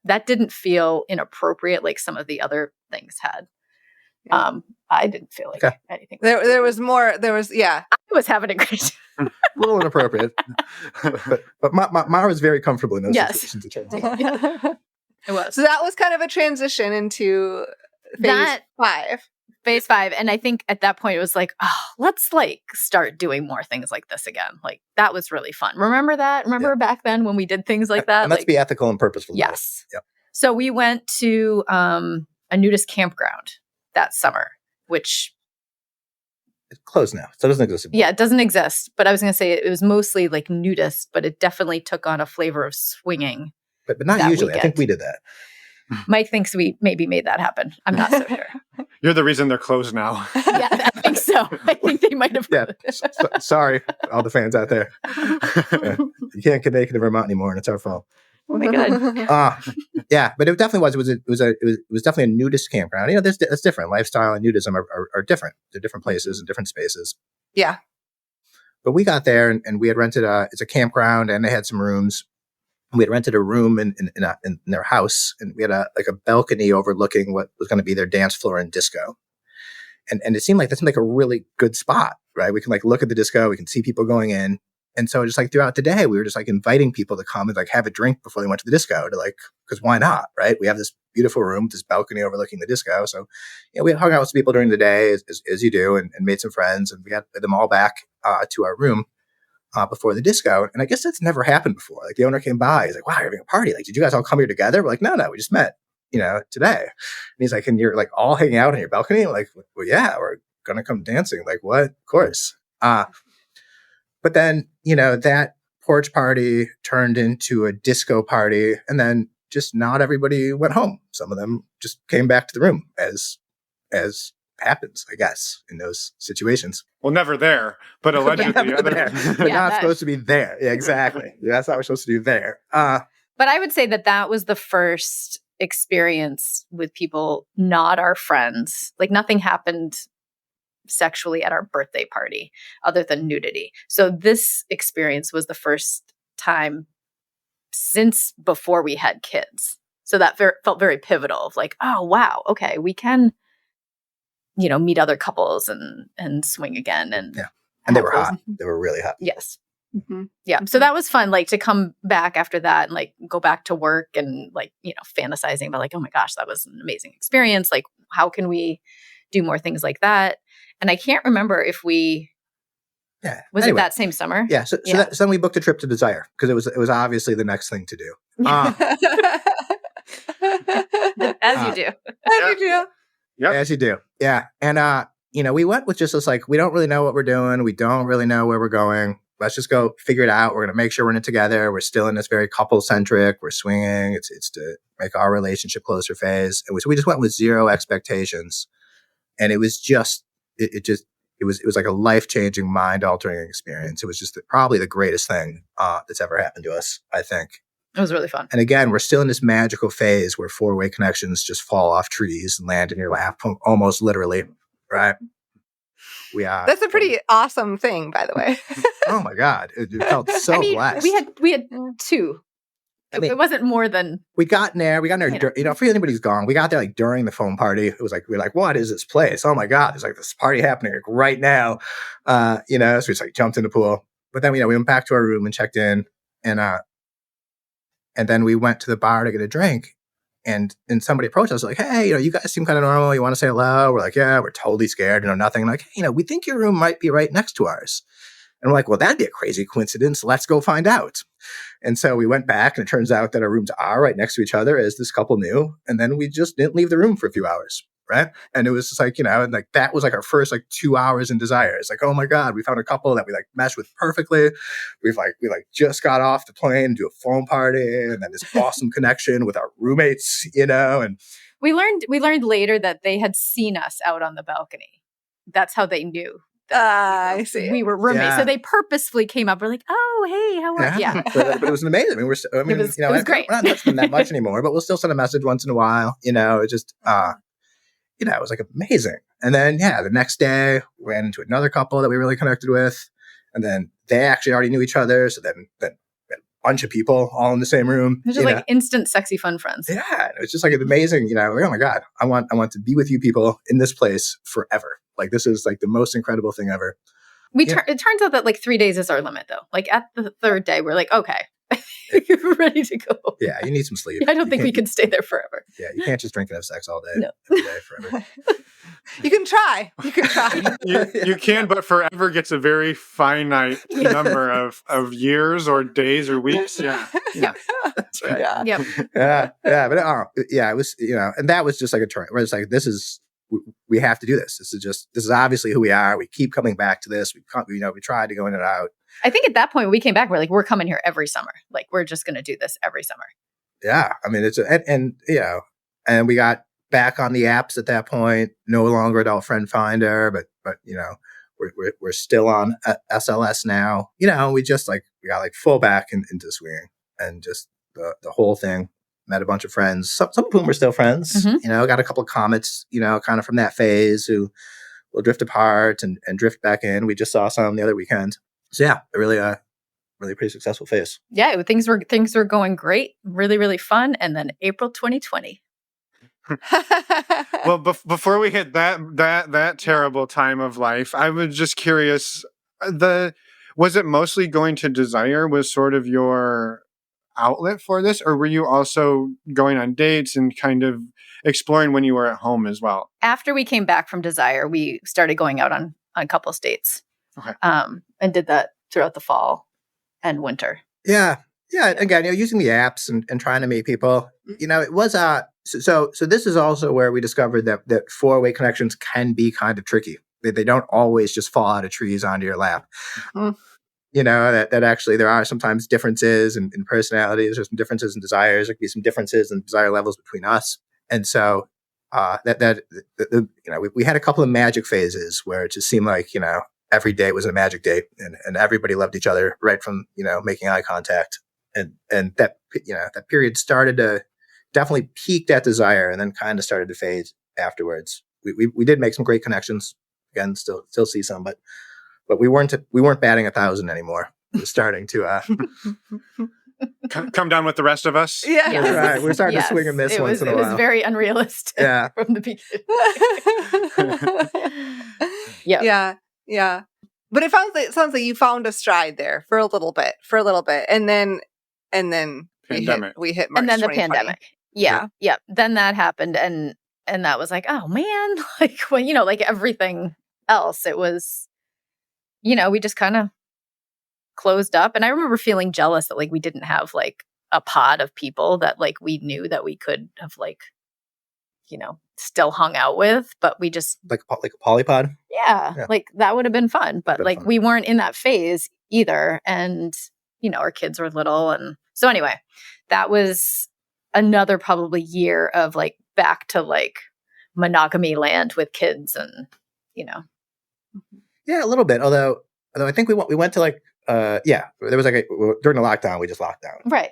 that didn't feel inappropriate like some of the other things had. I didn't feel like anything. There was more. I was having a great time. A little inappropriate. but Mara was very comfortable in those situations. It was. So that was kind of a transition into phase 5. Phase 5. And I think at that point it was like, oh, let's like start doing more things like this again. Like that was really fun. Remember that? Remember back then when we did things like that? And let's be ethical and purposeful. Yes. Yep. So we went to a nudist campground that summer, which it's closed now, so it doesn't exist anymore. Yeah, it doesn't exist. But I was going to say it was mostly like nudist, but it definitely took on a flavor of swinging. But not usually. Weekend. I think we did that. Mike thinks we maybe made that happen. I'm not so sure. You're the reason they're closed now. Yeah, think so. I think they might have. Yeah. Sorry, all the fans out there. You can't get naked in Vermont anymore, and it's our fault. Oh my God. Yeah, but it definitely was. It was definitely a nudist campground. You know, that's different. Lifestyle and nudism are different. They're different places and different spaces. Yeah. But we got there and we had rented it's a campground and they had some rooms. We had rented a room in their house, and we had a balcony overlooking what was going to be their dance floor and disco. And it seemed like a really good spot, right? We can like look at the disco, we can see people going in. And so just like throughout the day, we were just like inviting people to come and like have a drink before they went to the disco to like, because why not, right? We have this beautiful room, this balcony overlooking the disco. So, you know, we hung out with some people during the day as you do and made some friends, and we had them all back to our room before the disco. And I guess that's never happened before. Like the owner came by, he's like, wow, you're having a party. Like, did you guys all come here together? We're like, no, we just met, you know, today. And he's like, and you're like all hanging out on your balcony? I'm like, well, yeah, we're going to come dancing. Like, what? Of course. But then, you know, that porch party turned into a disco party, and then just not everybody went home. Some of them just came back to the room as happens, I guess, in those situations. Well, never there, but allegedly. They're not supposed to be there. Yeah, exactly. That's not what we're supposed to do there. But I would say that was the first experience with people not our friends. Like nothing happened sexually at our birthday party other than nudity. So this experience was the first time since before we had kids. So that felt very pivotal of like, oh, wow, okay, we can, you know, meet other couples and swing again. And yeah. And they were hot. They were really hot. Yes. Mm-hmm. Yeah. So that was fun, like to come back after that and like go back to work and like, you know, fantasizing about like, oh my gosh, that was an amazing experience. Like, how can we do more things like that? And I can't remember if we, was it that same summer? Yeah. So then we booked a trip to Desire because it was obviously the next thing to do. As you do. As you do. Yep. As you do. Yeah. And, you know, we went with just this, like, we don't really know what we're doing. We don't really know where we're going. Let's just go figure it out. We're going to make sure we're in it together. We're still in this very couple-centric. We're swinging. It's to make our relationship closer phase. So we just went with zero expectations. And it was just, it was like a life-changing, mind-altering experience. It was just probably the greatest thing that's ever happened to us, I think. It was really fun. And again, we're still in this magical phase where four-way connections just fall off trees and land in your lap, almost literally, right? That's a pretty awesome thing, by the way. Oh my God. It felt so blessed. We had two. I mean, it wasn't more than we got in there, you know, for anybody's gone, we got there like during the phone party. It was like, we're like, what is this place? Oh my God, there's like this party happening like right now. You know, so we just like jumped in the pool. But then, you know, we went back to our room and checked in, and then we went to the bar to get a drink, and somebody approached us like, hey, you know, you guys seem kind of normal. You want to say hello? We're like, yeah, we're totally scared, you know, nothing. And like, hey, you know, we think your room might be right next to ours. And we're like, well, that'd be a crazy coincidence. Let's go find out. And so we went back, and it turns out that our rooms are right next to each other, as this couple knew. And then we just didn't leave the room for a few hours, right? And it was just like, you know, and like that was like our first like 2 hours in Desire. It's like, oh my God, we found a couple that we like meshed with perfectly. We just got off the plane to a phone party, and then this awesome connection with our roommates, you know. And we learned later that they had seen us out on the balcony. That's how they knew. I see. We were roommates, so they purposefully came up. We're like, "Oh, hey, how are you?" Yeah, but it was amazing. I mean, it was great. We're not touching that much anymore, but we'll still send a message once in a while. You know, it just, you know, it was like amazing. And then, the next day we ran into another couple that we really connected with, and then they actually already knew each other. So then we had a bunch of people all in the same room. It was just like instant, sexy, fun friends. Yeah, it was just like amazing. You know, like, oh my God, I want to be with you people in this place forever. Like, this is like the most incredible thing ever. It turns out that like 3 days is our limit, though. Like at the third day, we're like, okay, you're ready to go. Yeah, you need some sleep. I don't think we can stay there forever. Yeah, you can't just drink and have sex all day, no. every day, forever. You can try. You can, but forever gets a very finite number of years or days or weeks. Yeah. That's right. Yeah. Yep. But it was, you know, and that was just like a turn where it's like, we have to do this. This is obviously who we are. We keep coming back to this. We tried to go in and out. I think at that point we came back, we're like, we're coming here every summer. Like, we're just going to do this every summer. Yeah. I mean, you know, and we got back on the apps at that point, no longer Adult Friend Finder, but but we're still on SLS now. We got like full back into swinging, and just the whole thing. Met a bunch of friends, some of whom are still friends. Got a couple of comets, kind of from that phase who will drift apart and drift back in. We just saw some the other weekend. So yeah, really pretty successful phase. Yeah, things were going great, really, really fun. And then April 2020. Well, before we hit that terrible time of life, I was just curious, was it mostly going to Desire was sort of your outlet for this, or were you also going on dates and kind of exploring when you were at home as well? After we came back from Desire, we started going out on couples dates. Okay. And did that throughout the fall and winter. Yeah. Again, using the apps and trying to meet people. It was so this is also where we discovered that four-way connections can be kind of tricky. They don't always just fall out of trees onto your lap. That actually there are sometimes differences in personalities. There's some differences in desires. There could be some differences in desire levels between us. And so we had a couple of magic phases where it just seemed like, every date was a magic date, and everybody loved each other right from, making eye contact. And that, that period started to definitely peaked at Desire and then kind of started to fade afterwards. We did make some great connections. Again, still see some, but we weren't batting 1,000 anymore. We were starting to come down with the rest of us. Yeah, that's right. We're starting to swing and miss once in a while. It was very unrealistic. Yeah. From the beginning. Yeah. But it sounds like you found a stride there for a little bit, and then pandemic. we hit March, and then the 2020. pandemic. Yeah. Then that happened, and that was like, oh man, like when like everything else, it was, we just kind of closed up. And I remember feeling jealous that like we didn't have like a pod of people that like we knew that we could have like, still hung out with, but we just like a polypod. Yeah, like that would have been fun, but like we weren't in that phase either. And, our kids were little. And so anyway, that was another probably year of like back to like monogamy land with kids and, Yeah, a little bit. Although I think we went to like, there was like during the lockdown, we just locked down. Right.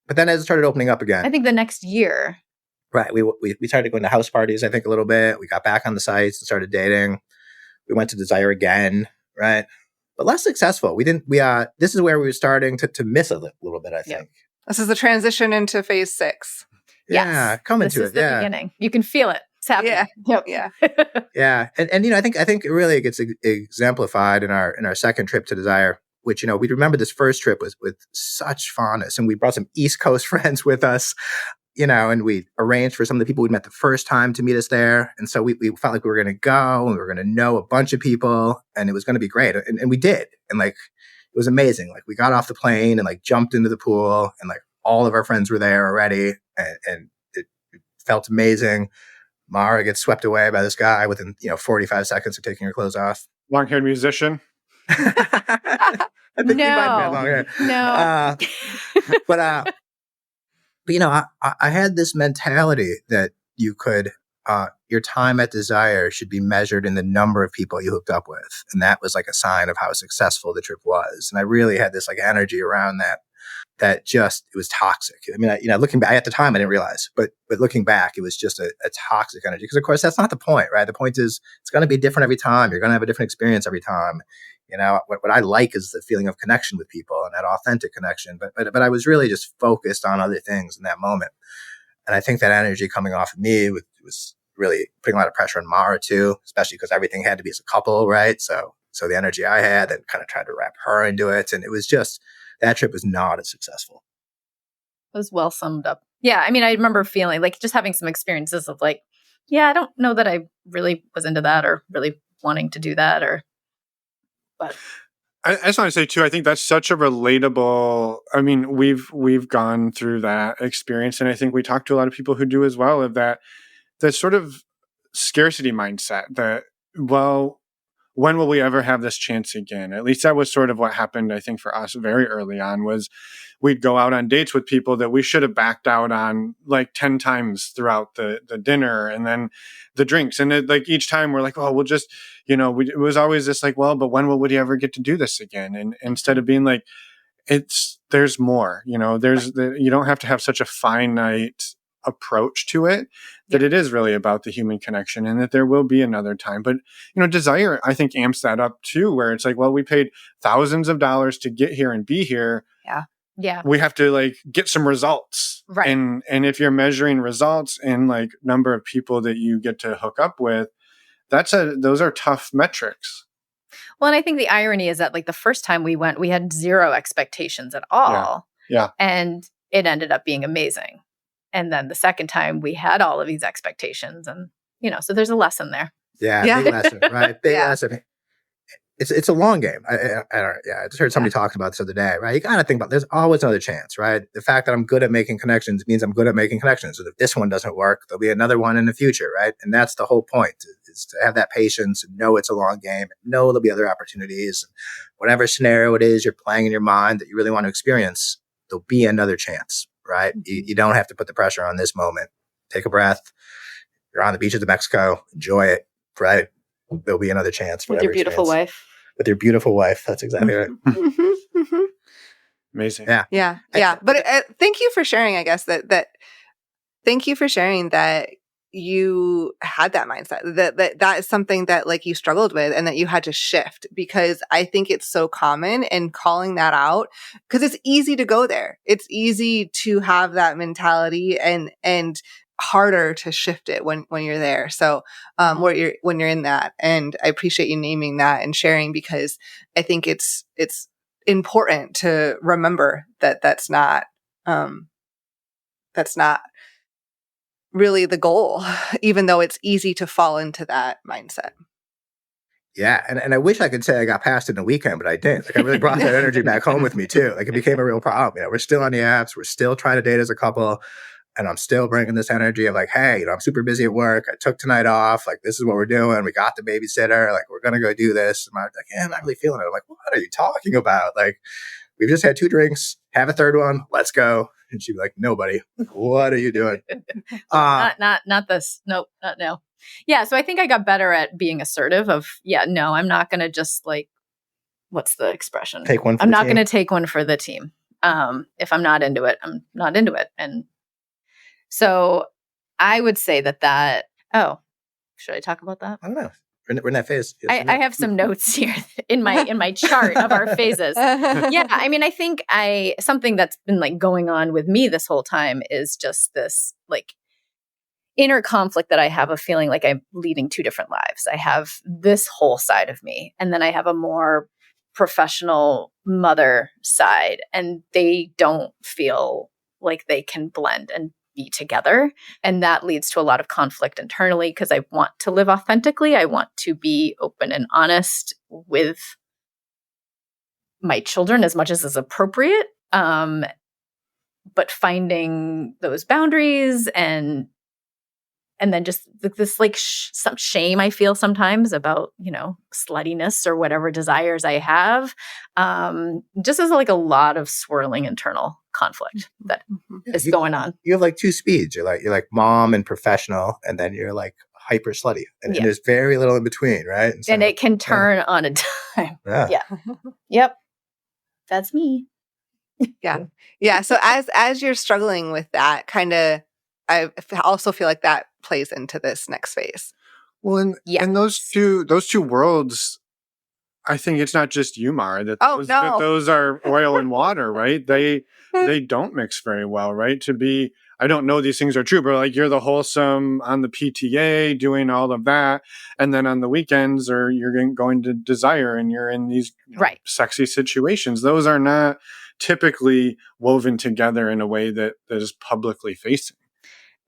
But then as it started opening up again. I think the next year. Right. We started going to house parties, I think, a little bit. We got back on the sites and started dating. We went to Desire again, right? But less successful. This is where we were starting to miss a little bit, I think. Yep. This is the transition into phase 6. Yeah, yes. coming this to is it. The yeah. beginning. You can feel it. It's happening. Yeah. Yep. Yeah. Yeah. And I think it really gets exemplified in our second trip to Desire, which, we remember this first trip was with such fondness, and we brought some East Coast friends with us. And we arranged for some of the people we'd met the first time to meet us there. And so we felt like we were going to go and we were going to know a bunch of people and it was going to be great. And we did. And like, it was amazing. Like we got off the plane and like jumped into the pool and like all of our friends were there already. And it felt amazing. Mara gets swept away by this guy within, 45 seconds of taking her clothes off. Long-haired musician. I think he might have had long hair. No. But I had this mentality that you could, your time at Desire should be measured in the number of people you hooked up with. And that was like a sign of how successful the trip was. And I really had this like energy around that just, it was toxic. I mean, looking back at the time, I didn't realize, but looking back, it was just a toxic energy. Because of course, that's not the point, right? The point is it's going to be different every time. You're going to have a different experience every time. What I like is the feeling of connection with people and that authentic connection. But I was really just focused on other things in that moment. And I think that energy coming off of me was really putting a lot of pressure on Mara too, especially because everything had to be as a couple, right? So the energy I had and kind of tried to wrap her into it. And it was just, that trip was not as successful. It was well summed up. Yeah. I mean, I remember feeling like just having some experiences of like, yeah, I don't know that I really was into that or really wanting to do that but I just want to say too, I think that's such a relatable, I mean, we've gone through that experience and I think we talk to a lot of people who do as well of that sort of scarcity mindset that, well, when will we ever have this chance again? At least that was sort of what happened, I think, for us very early on was we'd go out on dates with people that we should have backed out on like 10 times throughout the dinner and then the drinks. And it, like each time we're like, oh, we'll just, it was always this like, well, but when would we ever get to do this again? And instead of being like, there's more, you don't have to have such a finite approach to it, that it is really about the human connection and that there will be another time. But, desire, I think, amps that up too, where it's like, well, we paid thousands of dollars to get here and be here. Yeah. Yeah. We have to like get some results. Right. And if you're measuring results in like number of people that you get to hook up with, those are tough metrics. Well, and I think the irony is that like the first time we went, we had zero expectations at all. Yeah. And it ended up being amazing. And then the second time we had all of these expectations and, so there's a lesson there. Yeah. Big lesson, right? Big lesson. It's a long game. I just heard somebody talking about this the other day, right? You got to think about, there's always another chance, right? The fact that I'm good at making connections means I'm good at making connections. So if this one doesn't work, there'll be another one in the future, right? And that's the whole point, is to have that patience and know it's a long game, and know there'll be other opportunities. And whatever scenario it is you're playing in your mind that you really want to experience, there'll be another chance, right? You don't have to put the pressure on this moment. Take a breath. You're on the beaches of Mexico. Enjoy it, right? There'll be another chance. With your beautiful wife. With your beautiful wife. That's exactly right. Amazing. Yeah. But thank you for sharing, I guess, thank you for sharing that you had that mindset, that is something that like you struggled with and that you had to shift, because I think it's so common, and calling that out, because it's easy to go there. It's easy to have that mentality and harder to shift it when you're there. So, when you're in that, and I appreciate you naming that and sharing, because I think it's important to remember that that's not really the goal, even though it's easy to fall into that mindset. Yeah. And I wish I could say I got past it in a weekend, but I didn't. Like, I really brought that energy back home with me too. Like, it became a real problem. We're still on the apps. We're still trying to date as a couple. And I'm still bringing this energy of like, hey, I'm super busy at work. I took tonight off. Like, this is what we're doing. We got the babysitter. Like, we're going to go do this. And I'm like, yeah, I'm not really feeling it. I'm like, what are you talking about? Like, we've just had 2 drinks, have a third one. Let's go. And she'd be like, nobody, what are you doing? Not this. Nope, not now. Yeah. So I think I got better at being assertive of, no, I'm not going to just like, what's the expression? Take one for I'm the not team. going to take one for the team. If I'm not into it, I'm not into it. And so I would say that, should I talk about that? I don't know. We're in that phase. I have some notes here in my chart of our phases. Yeah. I mean, I think something that's been like going on with me this whole time is just this like inner conflict that I have of feeling like I'm leading 2 different lives. I have this whole side of me, and then I have a more professional mother side, and they don't feel like they can blend and be together. And that leads to a lot of conflict internally, because I want to live authentically. I want to be open and honest with my children as much as is appropriate. But finding those boundaries and then just this like some shame I feel sometimes about, sluttiness or whatever desires I have, just as like a lot of swirling internal conflict that is going on. You have like 2 speeds. You're like mom and professional, and then you're like hyper slutty, and there's very little in between, right? And, and it can turn on a dime. Yeah. Yep. That's me. Yeah. So as you're struggling with that, kind of, I also feel like that plays into this next phase. Well, and those two worlds, I think it's not just you, Mara, that those are oil and water, right? They don't mix very well, right? I don't know these things are true, but like you're the wholesome on the PTA doing all of that. And then on the weekends you're going to desire and you're in these sexy situations. Those are not typically woven together in a way that is publicly facing.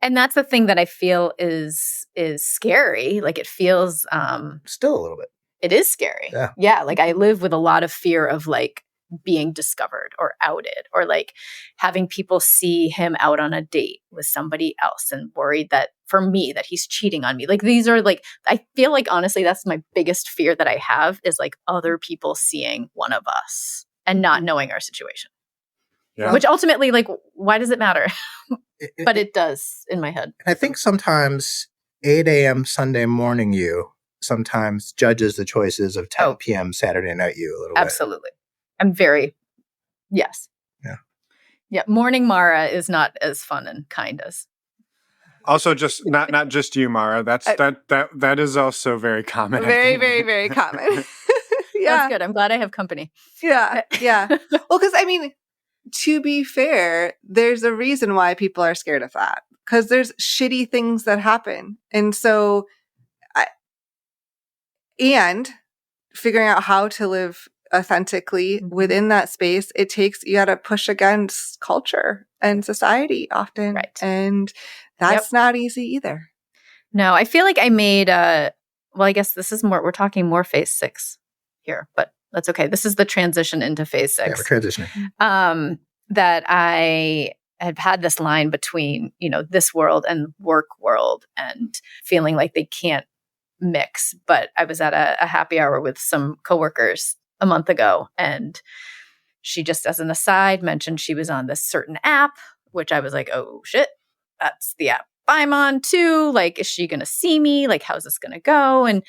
And that's the thing that I feel is scary. Like it feels still a little bit. It is scary. Yeah. Like I live with a lot of fear of like being discovered or outed, or like having people see him out on a date with somebody else and worried that for me that he's cheating on me. Like these are like, I feel like honestly that's my biggest fear that I have, is like other people seeing one of us and not knowing our situation. Yeah. Which ultimately, like, why does it matter? But it does in my head. I think sometimes 8 a.m. Sunday morning you sometimes judges the choices of 10 p.m. Saturday night you a little Absolutely. I'm very, yes. Yeah. Yeah. Morning Mara is not as fun and kind as. Also, just not just you, Mara. That is also very common. Very, very, very common. Yeah. That's good. I'm glad I have company. Yeah. Yeah. Well, because I mean, to be fair, there's a reason why people are scared of that. Because there's shitty things that happen. And so, and figuring out how to live authentically within that space, it takes, you got to push against culture and society often. Right. And that's not easy either. No, I feel like I made well, I guess this is more, we're talking more phase 6 here, but that's okay. This is the transition into phase 6. Yeah, we're transitioning. That I have had this line between, this world and work world and feeling like they can't mix. But I was at a happy hour with some coworkers a month ago, and she just as an aside mentioned she was on this certain app, which I was like, oh shit, that's the app I'm on too. Like, is she going to see me? Like, how's this going to go? And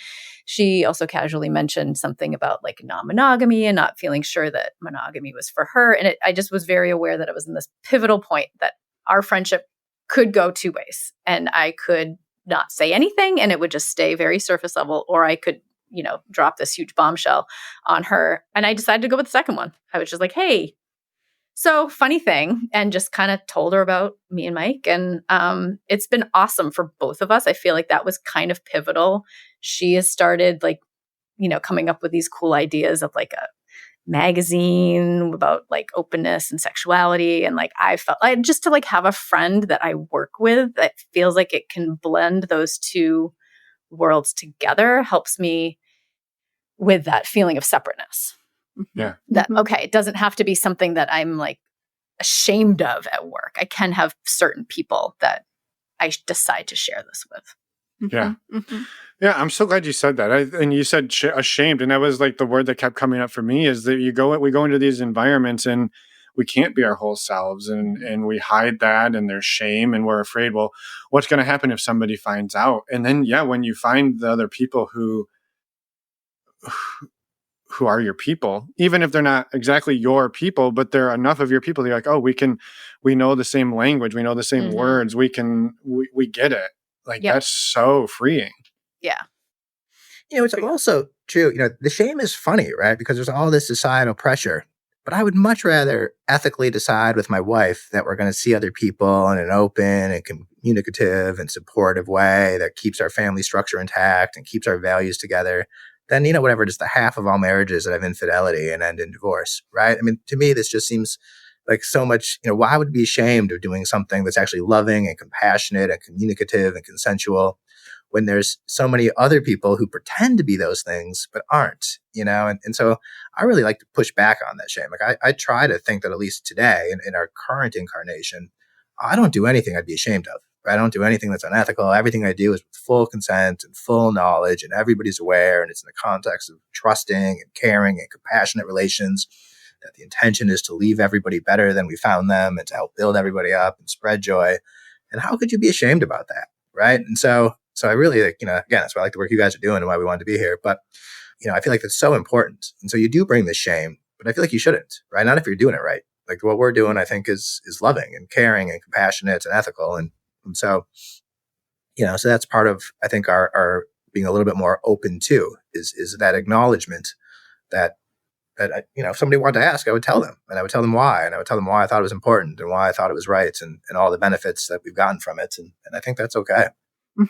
she also casually mentioned something about like non-monogamy and not feeling sure that monogamy was for her. And I just was very aware that it was in this pivotal point that our friendship could go two ways, and I could not say anything and it would just stay very surface level, or I could, drop this huge bombshell on her. And I decided to go with the second one. I was just like, hey, so funny thing, and just kind of told her about me and Mike. And it's been awesome for both of us. I feel like that was kind of pivotal. She has started like, coming up with these cool ideas of like a magazine about like openness and sexuality. And like, I felt like just to like have a friend that I work with that feels like it can blend those two worlds together helps me with that feeling of separateness. Yeah. That, okay, it doesn't have to be something that I'm like ashamed of at work. I can have certain people that I decide to share this with. Yeah. Yeah. I'm so glad you said that. And you said ashamed. And that was like the word that kept coming up for me is that we go into these environments and we can't be our whole selves and we hide that and there's shame and we're afraid, well, what's going to happen if somebody finds out? And then, when you find the other people who are your people, even if they're not exactly your people, but they're enough of your people, they're like, oh, we know the same language, we know the same words, we get it. Like, that's so freeing. Yeah. It's also true, the shame is funny, right? Because there's all this societal pressure. But I would much rather ethically decide with my wife that we're going to see other people in an open and communicative and supportive way that keeps our family structure intact and keeps our values together than, whatever, just the half of all marriages that have infidelity and end in divorce, right? I mean, to me, this just seems like so much, why would we be ashamed of doing something that's actually loving and compassionate and communicative and consensual when there's so many other people who pretend to be those things but aren't, and so I really like to push back on that shame. Like I try to think that at least today in our current incarnation, I don't do anything I'd be ashamed of. Right? I don't do anything that's unethical. Everything I do is with full consent and full knowledge, and everybody's aware, and it's in the context of trusting and caring and compassionate relations, that the intention is to leave everybody better than we found them and to help build everybody up and spread joy. And how could you be ashamed about that? Right? And so I really, again, that's why I like the work you guys are doing and why we wanted to be here. But, I feel like that's so important. And so you do bring this shame, but I feel like you shouldn't, right? Not if you're doing it right. Like what we're doing, I think is loving and caring and compassionate and ethical. And so, so that's part of, I think, our being a little bit more open to is that acknowledgement that if somebody wanted to ask, I would tell them, and I would tell them why, and I would tell them why I thought it was important and why I thought it was right and all the benefits that we've gotten from it. And I think that's okay.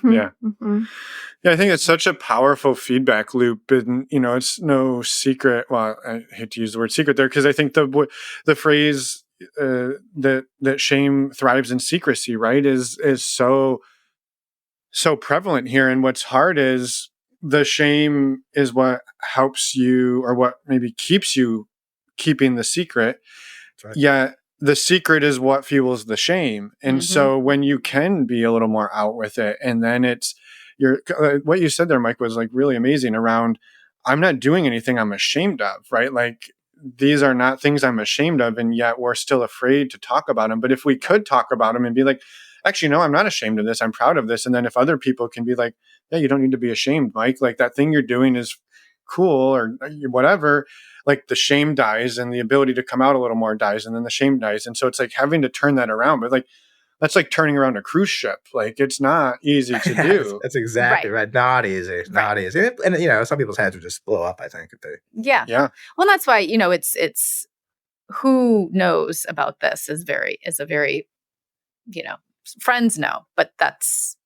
Yeah. Yeah. I think it's such a powerful feedback loop, and, it's no secret. Well, I hate to use the word secret there, because I think the phrase that shame thrives in secrecy, right, is so prevalent here. And what's hard is the shame is what helps you, or what maybe keeps you keeping the secret. That's right. Yet the secret is what fuels the shame. And so when you can be a little more out with it, and then what you said there, Mike, was like really amazing around, I'm not doing anything I'm ashamed of, right? Like these are not things I'm ashamed of, and yet we're still afraid to talk about them. But if we could talk about them and be like, actually, no, I'm not ashamed of this. I'm proud of this. And then if other people can be like, yeah, you don't need to be ashamed, Mike. Like that thing you're doing is cool or whatever. Like the shame dies and the ability to come out a little more dies, and then the shame dies. And so it's like having to turn that around. But like, that's like turning around a cruise ship. Like it's not easy to do. That's exactly right. Not easy. Not easy. And some people's heads would just blow up, I think. If they... Yeah. Well, that's why, it's who knows about this is a very, friends know, but that's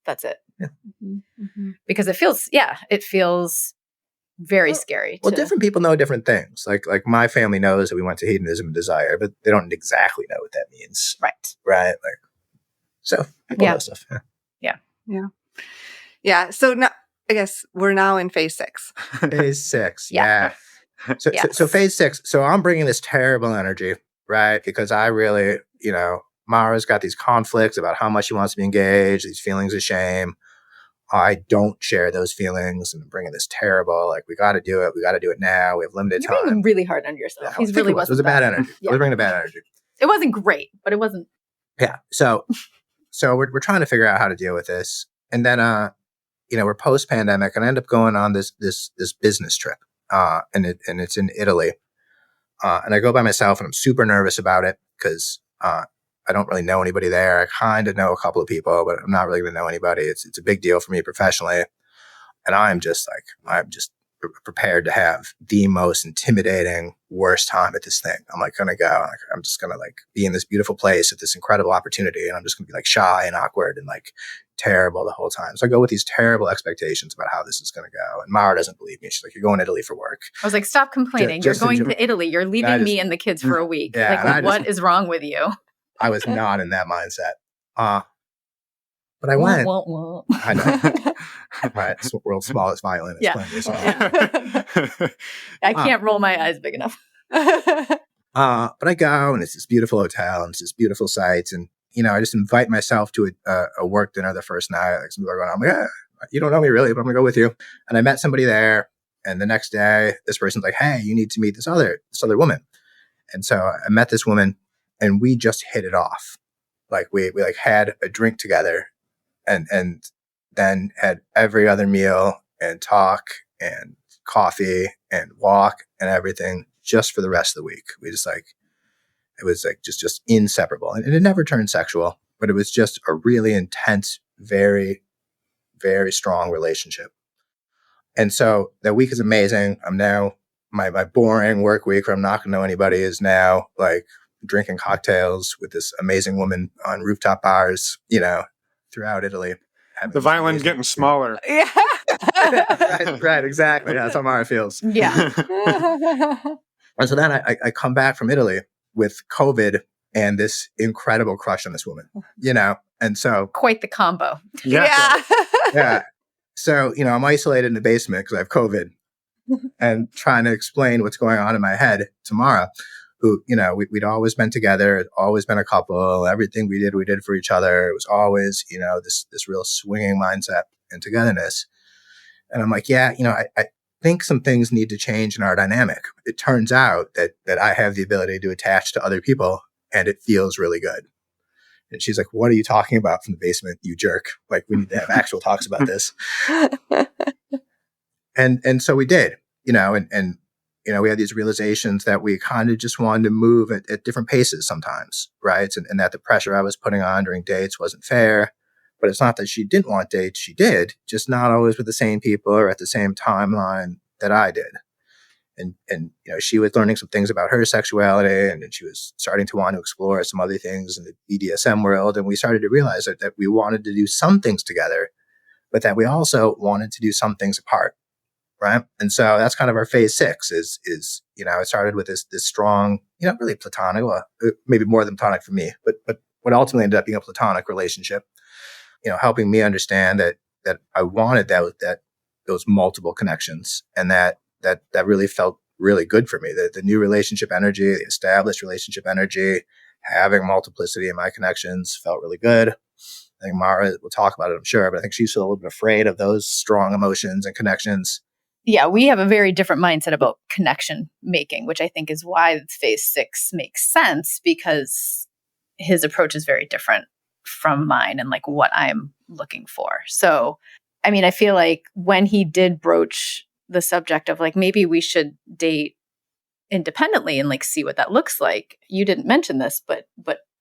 it. Yeah. Because it feels very scary. Well, different people know different things. Like my family knows that we went to hedonism and desire, but they don't exactly know what that means. Right. Right. Like, so people know stuff. Yeah. So now, I guess we're now in phase 6. Phase 6. Yeah. So phase 6. So I'm bringing this terrible energy, right? Because I really, Mara's got these conflicts about how much she wants to be engaged, these feelings of shame. I don't share those feelings, and I'm bringing this terrible, like, we got to do it. We got to do it now. We have limited time. You're being really hard on yourself. Yeah, it was a bad energy. Yeah. I was bringing a bad energy. It wasn't great, but it wasn't. Yeah. So we're trying to figure out how to deal with this. And then, we're post-pandemic, and I end up going on this business trip. And it's in Italy. And I go by myself, and I'm super nervous about it because, I don't really know anybody there. I kind of know a couple of people, but I'm not really going to know anybody. It's a big deal for me professionally. And I'm just prepared to have the most intimidating, worst time at this thing. I'm going to go. I'm just going to be in this beautiful place at this incredible opportunity. And I'm just going to be shy and awkward and terrible the whole time. So I go with these terrible expectations about how this is going to go. And Mara doesn't believe me. She's like, you're going to Italy for work. I was like, stop complaining. You're going to Italy. You're leaving me and the kids for a week. Yeah, what is wrong with you? I was not in that mindset. But I went. I know. Right. It's the world's smallest violin. It's playing this song. I can't roll my eyes big enough. But I go, and it's this beautiful hotel, and it's this beautiful site. And, I just invite myself to a work dinner the first night. Some people are going, I'm like, yeah, you don't know me really, but I'm going to go with you. And I met somebody there. And the next day, this person's like, hey, you need to meet this other woman. And so I met this woman. And we just hit it off. We had a drink together and then had every other meal and talk and coffee and walk and everything just for the rest of the week. We just it was just inseparable. And it never turned sexual, but it was just a really intense, very, very strong relationship. And so that week is amazing. I'm now, my boring work week where I'm not going to know anybody is now drinking cocktails with this amazing woman on rooftop bars, throughout Italy. The violin's getting smaller. Yeah. right, exactly. That's how Mara feels. Yeah. And so then I come back from Italy with COVID and this incredible crush on this woman, and so. Quite the combo. Yeah. Yeah. So, I'm isolated in the basement because I have COVID and trying to explain what's going on in my head to Mara, who, we'd always been together, always been a couple. Everything we did for each other. It was always, this real swinging mindset and togetherness. And I'm like, yeah, I think some things need to change in our dynamic. It turns out that I have the ability to attach to other people, and it feels really good. And she's like, what are you talking about from the basement, you jerk? We need to have actual talks about this. And so we did, and we had these realizations that we kind of just wanted to move at different paces sometimes, right? And that the pressure I was putting on during dates wasn't fair. But it's not that she didn't want dates. She did, just not always with the same people or at the same timeline that I did. And she was learning some things about her sexuality, and she was starting to want to explore some other things in the BDSM world. And we started to realize that we wanted to do some things together, but that we also wanted to do some things apart. Right. And so that's kind of our phase 6 is, it started with this strong, really platonic, well, maybe more than platonic for me, but what ultimately ended up being a platonic relationship, helping me understand that I wanted those multiple connections, and that really felt really good for me. The new relationship energy, the established relationship energy, having multiplicity in my connections felt really good. I think Mara will talk about it, I'm sure, but I think she's still a little bit afraid of those strong emotions and connections. Yeah, we have a very different mindset about connection making, which I think is why phase 6 makes sense, because his approach is very different from mine and like what I'm looking for. So, I mean, I feel like when he did broach the subject of like, maybe we should date independently and like see what that looks like. You didn't mention this, but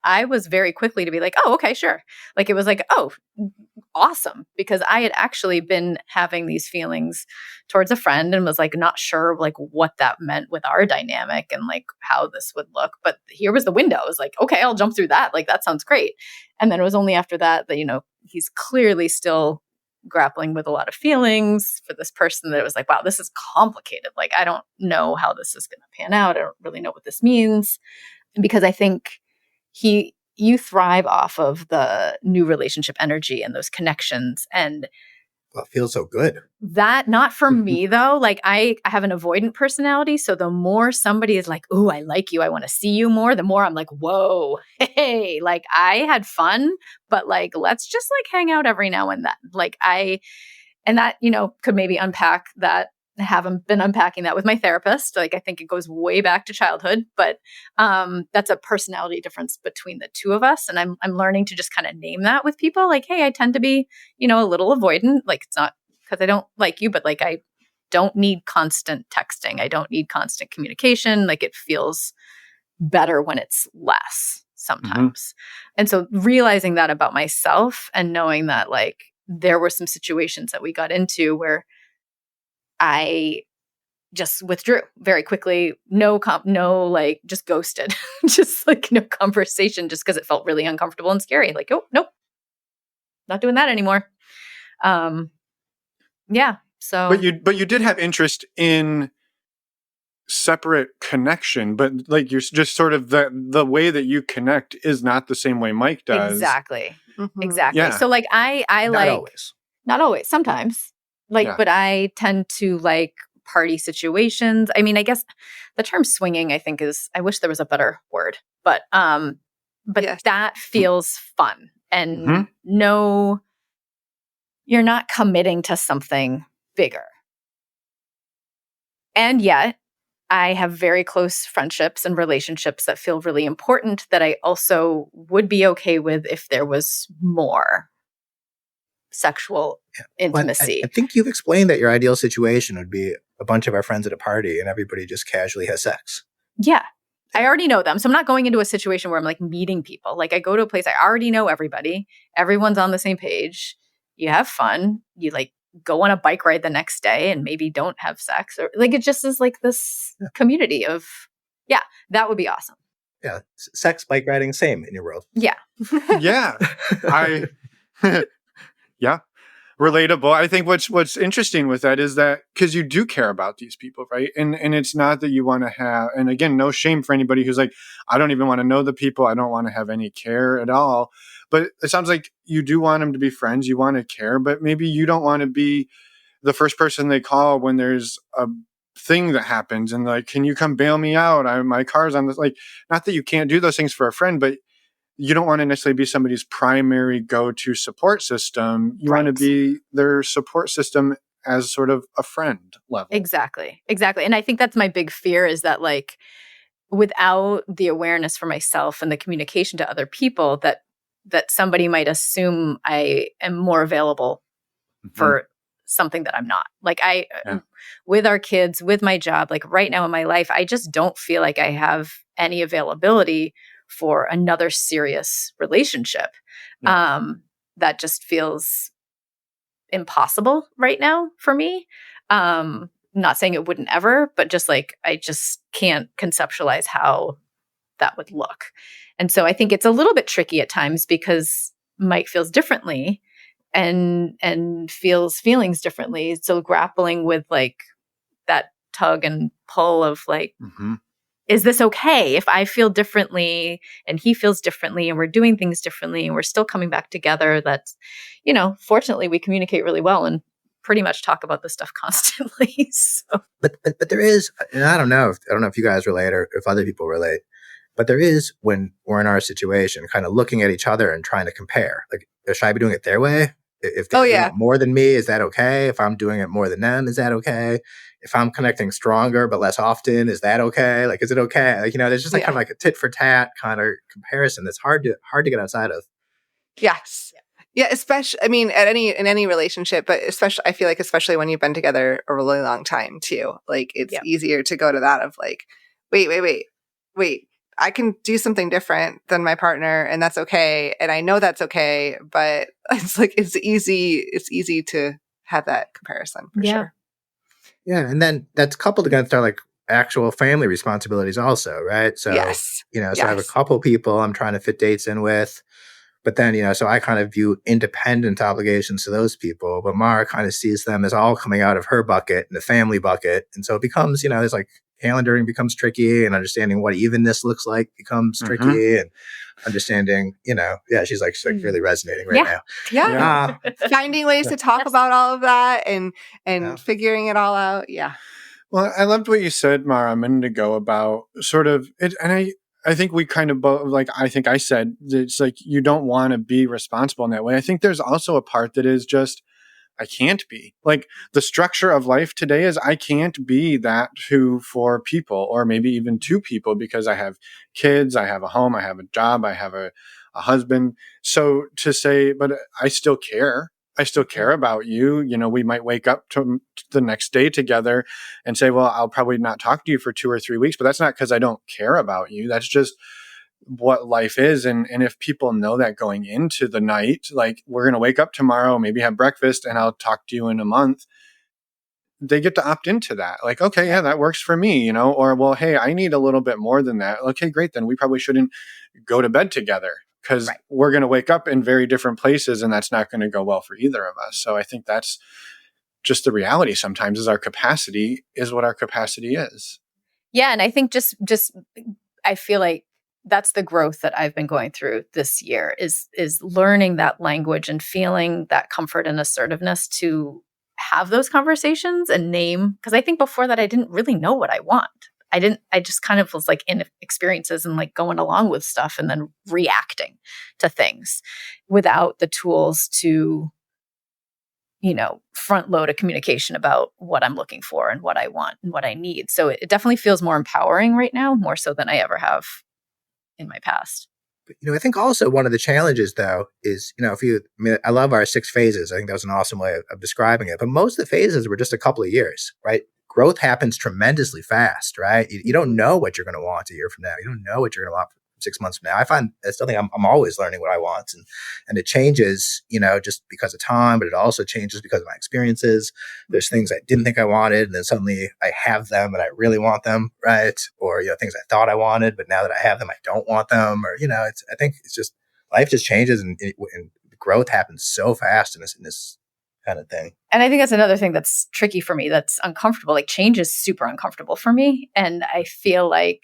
I was very quickly to be like, oh, okay, sure. Like it was like, oh, awesome, because I had actually been having these feelings towards a friend and was like not sure like what that meant with our dynamic and like how this would look. But here was the window. I was like, okay, I'll jump through that. Like that sounds great. And then it was only after that that, you know, he's clearly still grappling with a lot of feelings for this person that it was like, wow, this is complicated. Like, I don't know how this is going to pan out. I don't really know what this means, because I think you thrive off of the new relationship energy and those connections. And Well, it feels so good. that, not for me though, like I have an avoidant personality. So the more somebody is like, oh, I like you, I want to see you more, the more I'm like, whoa, hey, like I had fun, but like, let's just like hang out every now and then. Like and that, you know, could maybe unpack that. I haven't been unpacking that with my therapist. Like, I think it goes way back to childhood, but that's a personality difference between the two of us. And I'm learning to just kind of name that with people. Like, hey, I tend to be, you know, a little avoidant. Like, it's not because I don't like you, but like, I don't need constant texting. I don't need constant communication. Like, it feels better when it's less sometimes. And so realizing that about myself and knowing that like there were some situations that we got into where I just withdrew very quickly. No, like just ghosted, just like no conversation, just because it felt really uncomfortable and scary. Like, oh, nope, not doing that anymore. Yeah. So, but you did have interest in separate connection, but like you're just sort of the way that you connect is not the same way Mike does. exactly. Mhm. Exactly. Yeah. So like I Not like, always. not always, sometimes like, Yeah. but I tend to like party situations. I mean, I guess the term swinging, I think I wish there was a better word, but Yes. that feels fun and Mhm. no, you're not committing to something bigger. And yet I have very close friendships and relationships that feel really important that I also would be okay with if there was more sexual Well, intimacy. I think you've explained that your ideal situation would be a bunch of our friends at a party and everybody just casually has sex. Yeah. I already know them. So I'm not going into a situation where I'm like meeting people. Like I go to a place, I already know everybody. Everyone's on the same page. You have fun. You like go on a bike ride the next day and maybe don't have sex, or like it just is like this community of, yeah, that would be awesome. Yeah. Sex, bike riding, same in your world. Yeah. Yeah. Yeah. Relatable. I think what's interesting with that is that because you do care about these people, right? And it's not that you want to have, and again, no shame for anybody who's like, I don't even want to know the people. I don't want to have any care at all. But it sounds like you do want them to be friends. You want to care, but maybe you don't want to be the first person they call when there's a thing that happens and like, can you come bail me out? My car's on this. Like, not that you can't do those things for a friend, but you don't want to necessarily be somebody's primary go-to support system. You want to Right. be their support system as sort of a friend level. Exactly. And I think that's my big fear, is that like without the awareness for myself and the communication to other people, that somebody might assume I am more available for something that I'm not. Like with our kids, with my job, like right now in my life, I just don't feel like I have any availability for another serious relationship. That just feels impossible right now for me. Not saying it wouldn't ever, but just like, I just can't conceptualize how that would look. And so I think it's a little bit tricky at times because Mike feels differently and feels feelings differently. So grappling with like that tug and pull of like, is this okay if I feel differently and he feels differently and we're doing things differently and we're still coming back together? That's, you know, fortunately we communicate really well and pretty much talk about this stuff constantly. So. But there is, and I don't know if you guys relate or if other people relate, but there is, when we're in our situation, kind of looking at each other and trying to compare. Like, should I be doing it their way? If they're doing it more than me, is that okay? If I'm doing it more than them, is that okay? If I'm connecting stronger but less often, is that okay? Like, is it okay? Like, there's just like kind of like a tit for tat kind of comparison that's hard to get outside of. Yes. Yeah, especially, I mean, in any relationship, but especially, I feel like, especially when you've been together a really long time too, like it's easier to go to that of like, wait, I can do something different than my partner, and that's okay, and I know that's okay, but it's like it's easy to have that comparison for sure. Yeah, and then that's coupled against our like actual family responsibilities also, right? So so I have a couple people I'm trying to fit dates in with. But then, so I kind of view independent obligations to those people, but Mara kind of sees them as all coming out of her bucket and the family bucket. And so it becomes, there's like calendaring becomes tricky, and understanding what evenness looks like becomes tricky, and understanding, she's like really resonating right now. Yeah. Finding ways to talk about all of that and figuring it all out. Yeah. Well, I loved what you said, Mara, a minute ago about sort of it. And I think we kind of both, like, I think I said, it's like, you don't want to be responsible in that way. I think there's also a part that is just, I can't be. Like, the structure of life today is I can't be that who for people, or maybe even two people, because I have kids, I have a home, I have a job, I have a husband. So to say, but I still care. I still care about you. We might wake up to the next day together and say, well, I'll probably not talk to you for 2 or 3 weeks, but that's not because I don't care about you. That's just what life is. And if people know that going into the night, like, we're going to wake up tomorrow, maybe have breakfast, and I'll talk to you in a month, they get to opt into that. Like, okay, yeah, that works for me, or, well, hey, I need a little bit more than that. Okay, great. Then we probably shouldn't go to bed together, because we're going to wake up in very different places, and that's not going to go well for either of us. So I think that's just the reality sometimes, is our capacity is what our capacity is. Yeah. And I think just I feel like that's the growth that I've been going through this year is learning that language and feeling that comfort and assertiveness to have those conversations and name. Because I think before that, I didn't really know what I want. I just kind of was like in experiences and like going along with stuff and then reacting to things without the tools to, front load a communication about what I'm looking for and what I want and what I need. So it definitely feels more empowering right now, more so than I ever have in my past. But, I think also one of the challenges, though, is, I love our 6 phases. I think that was an awesome way of describing it. But most of the phases were just a couple of years, right? Growth happens tremendously fast, right? You don't know what you're going to want a year from now. You don't know what you're going to want 6 months from now. I still think I'm always learning what I want, and it changes, just because of time, but it also changes because of my experiences. There's things I didn't think I wanted, and then suddenly I have them and I really want them, right? Or, things I thought I wanted, but now that I have them, I don't want them. Or, I think it's just, life just changes, and growth happens so fast in this kind of thing. And I think that's another thing that's tricky for me, that's uncomfortable. Like, change is super uncomfortable for me. And I feel like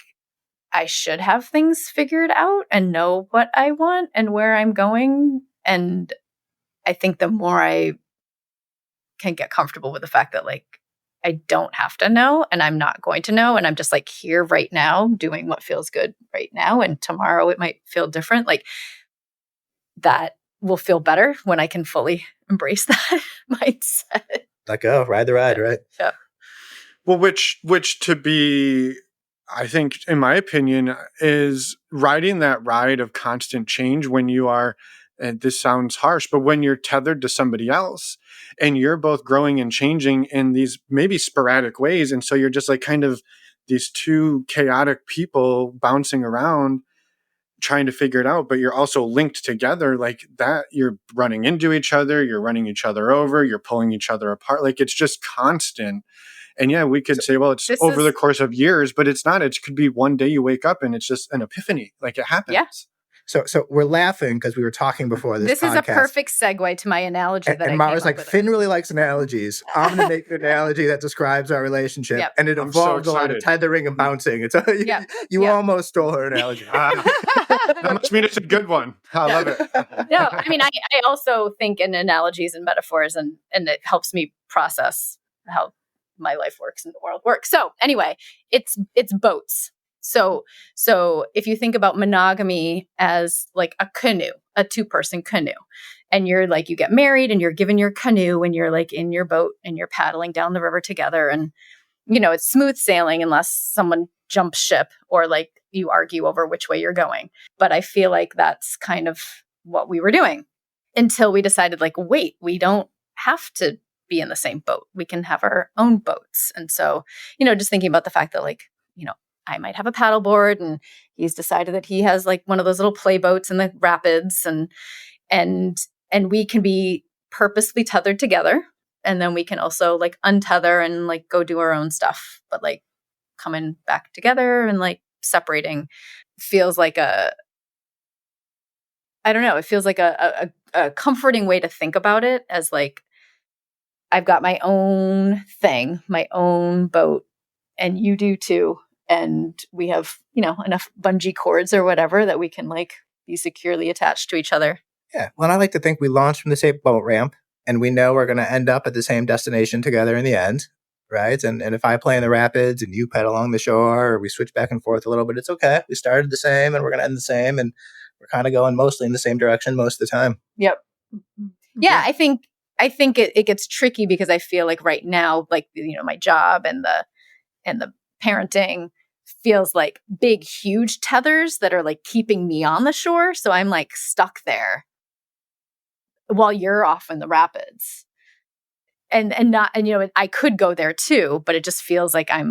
I should have things figured out and know what I want and where I'm going. And I think the more I can get comfortable with the fact that, like, I don't have to know, and I'm not going to know, and I'm just like here right now doing what feels good right now, and tomorrow it might feel different, like, that will feel better when I can fully embrace that mindset. Let go, ride the ride, right? Yeah. Well, which to be, I think, in my opinion, is riding that ride of constant change when you are, and this sounds harsh, but when you're tethered to somebody else and you're both growing and changing in these maybe sporadic ways. And so you're just like kind of these two chaotic people bouncing around trying to figure it out, but you're also linked together like that. You're running into each other, you're running each other over, you're pulling each other apart. Like, it's just constant. And yeah, we could say, well, it's over the course of years, but it's not. It could be one day you wake up and it's just an epiphany. Like, it happens. Yeah. So we're laughing because we were talking before this podcast. Is a perfect segue to my analogy that and Mara's like, Finn really likes analogies. I'm going to make an analogy that describes our relationship. Yep. And it involves a lot of tethering and bouncing. It's you almost stole her analogy. That must mean it's a good one. I love it. No, I mean, I also think in analogies and metaphors, and it helps me process how my life works and the world works. So anyway, it's boats. So if you think about monogamy as like a canoe, a 2-person canoe, and you're like, you get married and you're given your canoe and you're like in your boat and you're paddling down the river together, and it's smooth sailing unless someone jumps ship or like you argue over which way you're going. But I feel like that's kind of what we were doing until we decided like, wait, we don't have to be in the same boat. We can have our own boats. And so, just thinking about the fact that like, I might have a paddleboard and he's decided that he has like one of those little play boats in the rapids, and we can be purposely tethered together. And then we can also like untether and like go do our own stuff, but like coming back together and like separating feels like it feels like a comforting way to think about it, as like, I've got my own thing, my own boat, and you do too. And we have, enough bungee cords or whatever that we can like be securely attached to each other. Yeah. Well, I like to think we launch from the same boat ramp and we know we're going to end up at the same destination together in the end. Right. And if I play in the rapids and you pedal along the shore, or we switch back and forth a little bit, it's okay. We started the same and we're going to end the same. And we're kind of going mostly in the same direction most of the time. Yep. Yeah. I think it gets tricky because I feel like right now, like, my job and the parenting feels like big, huge tethers that are like keeping me on the shore. So I'm like stuck there while you're off in the rapids. And I could go there too, but it just feels like I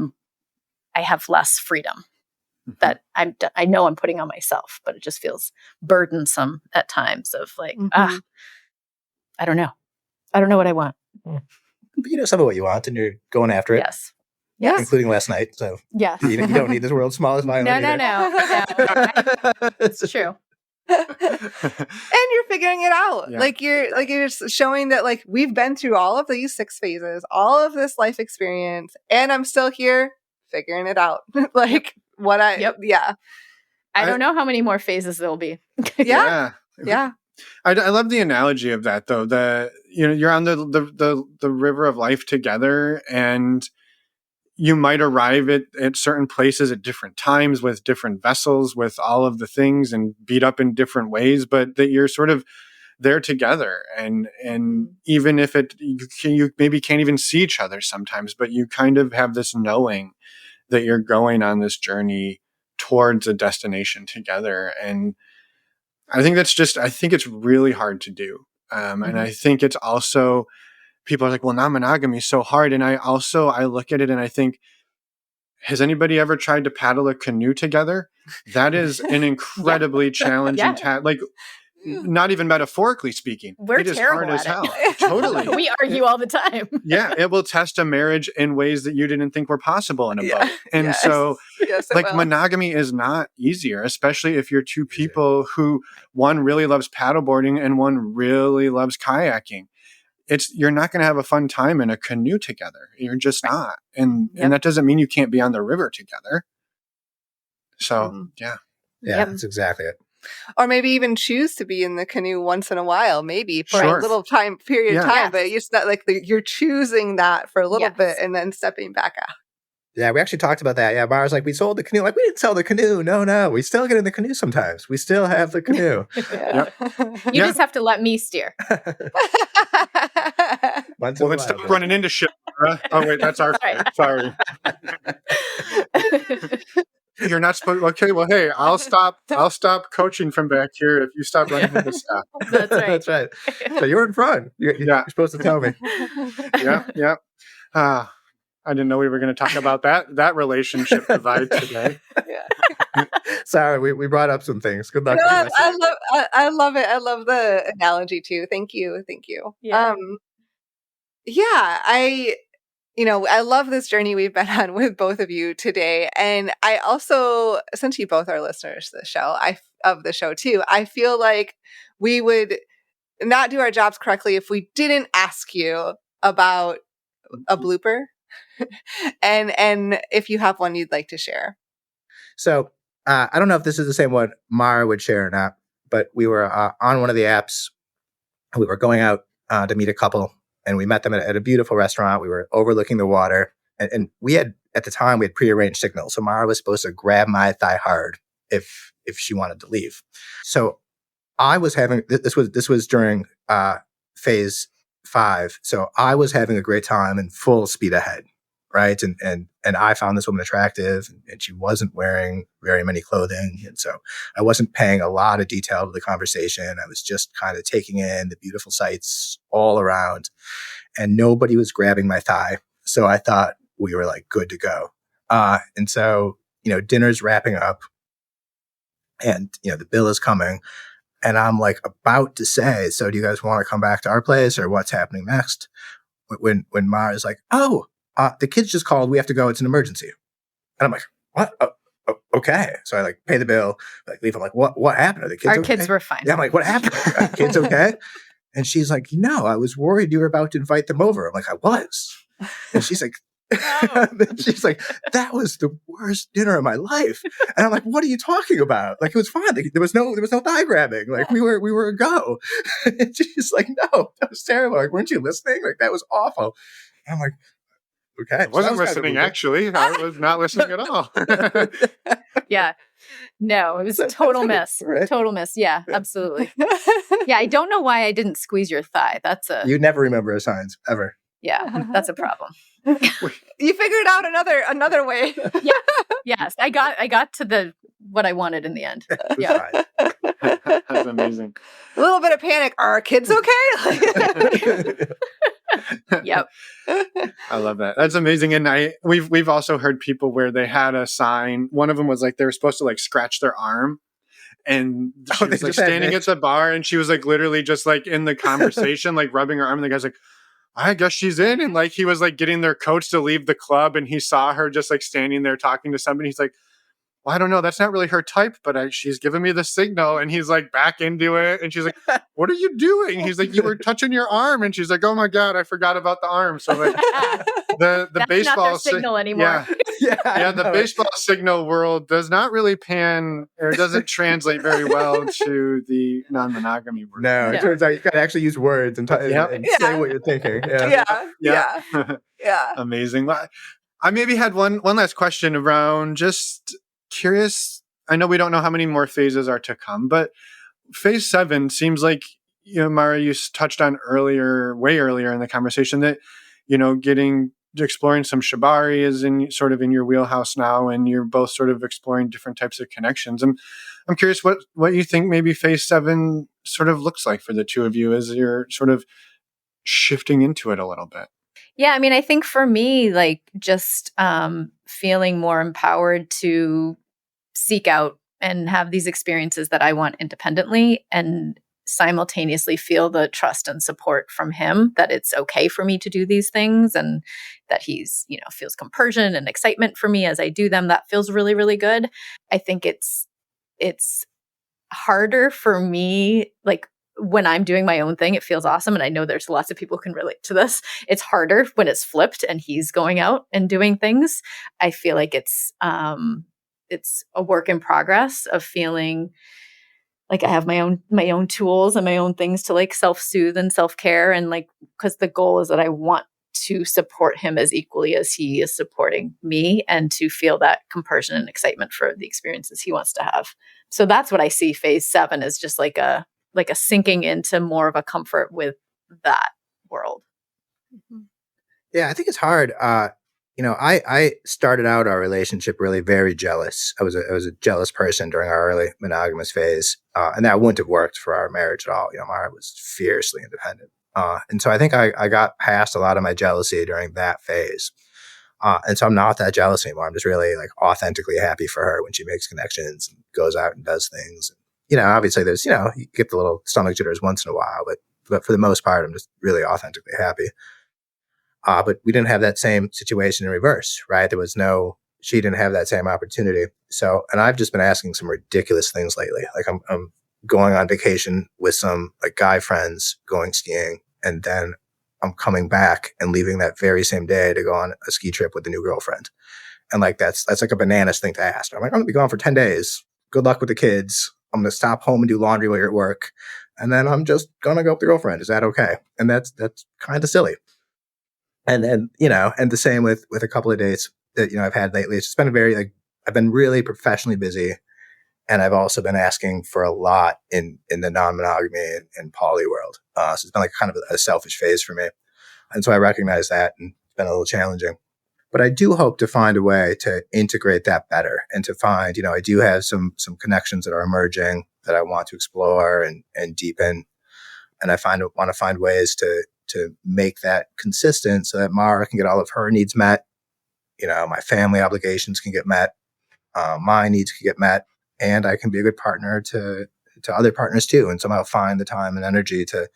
have less freedom that I know I'm putting on myself, but it just feels burdensome at times of like, I don't know. I don't know what I want. But you know some of what you want and you're going after it. Yes. Yes. Including last night. So yes. you don't need this world's smallest violin. No. It's true. And you're figuring it out. Yeah. Like you're showing that like we've been through all of these 6 phases, all of this life experience, and I'm still here figuring it out. Like yeah. I don't know how many more phases there'll be. Yeah. I love the analogy of that though. You're on the river of life together, and you might arrive at certain places at different times with different vessels, with all of the things, and beat up in different ways, but that you're sort of there together. And even if you maybe can't even see each other sometimes, but you kind of have this knowing that you're going on this journey towards a destination together. And I think it's really hard to do. And I think it's also, people are like, well, non-monogamy is so hard. And I look at it and I think, has anybody ever tried to paddle a canoe together? That is an incredibly challenging task. Like, not even metaphorically speaking. We're terrible hard as at hell. it. Totally. We argue all the time. Yeah, it will test a marriage in ways that you didn't think were possible in a boat. And so, like, monogamy is not easier, especially if you're two people who, one really loves paddleboarding and one really loves kayaking. You're not going to have a fun time in a canoe together. You're just not. And that doesn't mean you can't be on the river together. So, yeah. Yeah, that's exactly it. Or maybe even choose to be in the canoe once in a while, maybe for a little period of time. But it's not like you're choosing that for a little bit and then stepping back out. Yeah, we actually talked about that. Yeah, Mara's like, we sold the canoe. Like, we didn't sell the canoe. No. We still get in the canoe sometimes. We still have the canoe. You just have to let me steer. Well, then stop running into shit. Oh, wait, that's our fault. Sorry. You're not supposed. Okay, well, hey, I'll stop coaching from back here if you stop running into stuff. That's right. That's right. So you're in front. You're supposed to tell me. Yeah. I didn't know we were going to talk about that relationship divide today. Sorry, we brought up some things. Good luck. No, I love it. I love the analogy too. Thank you. Yeah. I love this journey we've been on with both of you today. And I also, since you both are listeners to the show too, I feel like we would not do our jobs correctly if we didn't ask you about a blooper. and if you have one you'd like to share. So I don't know if this is the same one Mara would share or not, but we were on one of the apps. We were going out to meet a couple, and we met them at a beautiful restaurant. We were overlooking the water, and we had at the time we had prearranged signals. So Mara was supposed to grab my thigh hard if she wanted to leave. So I was having, this was during phase 5. So I was having a great time and full speed ahead. Right. And I found this woman attractive, and she wasn't wearing very many clothing. And so I wasn't paying a lot of detail to the conversation. I was just kind of taking in the beautiful sights all around, and nobody was grabbing my thigh. So I thought we were like good to go. And so, dinner's wrapping up, and, the bill is coming, and I'm like about to say, so do you guys want to come back to our place, or what's happening next? When Mara's like, oh, the kids just called. We have to go. It's an emergency. And I'm like, what? Okay. So I pay the bill, leave. I'm like, what happened? Are the kids Our okay? kids were fine. Yeah. I'm like, what happened? Are the kids okay? And she's like, no, I was worried you were about to invite them over. I'm like, I was. And she's like, she's like, that was the worst dinner of my life. And I'm like, what are you talking about? It was fine. There was no thigh grabbing. We were a go. And she's like, no, that was terrible. Weren't you listening? That was awful. And I'm like, okay. I wasn't listening, actually. I was not listening at all. Yeah. No, it was a total miss. Right? Total miss. Yeah, absolutely. Yeah, I don't know why I didn't squeeze your thigh. You never remember signs, ever. Yeah, that's a problem. You figured out another way. Yeah. Yes, I got to what I wanted in the end. Yeah. That's amazing. A little bit of panic. Are our kids okay? Yep. I love that. That's amazing. And we've also heard people where they had a sign. One of them was they were supposed to scratch their arm. And she was standing at the bar, and she was literally just in the conversation, rubbing her arm. And the guy's like, I guess she's in. And he was getting their coach to leave the club, and he saw her just standing there talking to somebody. He's like, well, I don't know. That's not really her type, but she's giving me the signal. And he's back into it. And she's like, what are you doing? He's like, you were touching your arm. And she's like, oh my God, I forgot about the arm. So the That's baseball not their signal anymore. Yeah. The baseball signal world does not really pan, or doesn't translate very well to the non-monogamy world. No, it turns out you got to actually use words and say what you're thinking. Yeah. Amazing. I maybe had one last question around, just curious. I know we don't know how many more phases are to come, but phase 7 seems like, Mara, you touched on way earlier in the conversation that, exploring some shibari is in your wheelhouse now, and you're both sort of exploring different types of connections. And I'm curious what you think maybe phase 7 sort of looks like for the two of you as you're sort of shifting into it a little bit. Yeah, I mean, I think for me, just feeling more empowered to seek out and have these experiences that I want independently, and simultaneously feel the trust and support from him that it's okay for me to do these things, and that he's, feels compersion and excitement for me as I do them. That feels really, really good. I think it's harder for me, when I'm doing my own thing, it feels awesome. And I know there's lots of people who can relate to this. It's harder when it's flipped and he's going out and doing things. I feel like it's a work in progress of feeling like I have my own tools and my own things to self-soothe and self-care. And because the goal is that I want to support him as equally as he is supporting me, and to feel that compersion and excitement for the experiences he wants to have. So that's what I see phase 7 is, just like a sinking into more of a comfort with that world. Yeah, I think it's hard. I started out our relationship really very jealous. I was a jealous person during our early monogamous phase, and that wouldn't have worked for our marriage at all. Mara was fiercely independent, and so I think I got past a lot of my jealousy during that phase, and so I'm not that jealous anymore. I'm just really authentically happy for her when she makes connections and goes out and does things. Obviously there's, you get the little stomach jitters once in a while, but for the most part, I'm just really authentically happy. But we didn't have that same situation in reverse, right? She didn't have that same opportunity. So, and I've just been asking some ridiculous things lately. I'm going on vacation with some guy friends going skiing, and then I'm coming back and leaving that very same day to go on a ski trip with the new girlfriend. And that's a bananas thing to ask. I'm I'm going to be gone for 10 days. Good luck with the kids. I'm going to stop home and do laundry while you're at work. And then I'm just going to go with the girlfriend. Is that okay? And that's kind of silly. And then, and the same with a couple of dates that I've had lately. It's just been I've been really professionally busy, and I've also been asking for a lot in the non-monogamy and poly world. So it's been like kind of a selfish phase for me, and so I recognize that, and it's been a little challenging. But I do hope to find a way to integrate that better, and to find, I do have some connections that are emerging that I want to explore and deepen, and I want to find ways to make that consistent so that Mara can get all of her needs met. My family obligations can get met, my needs can get met, and I can be a good partner to other partners too, and somehow find the time and energy to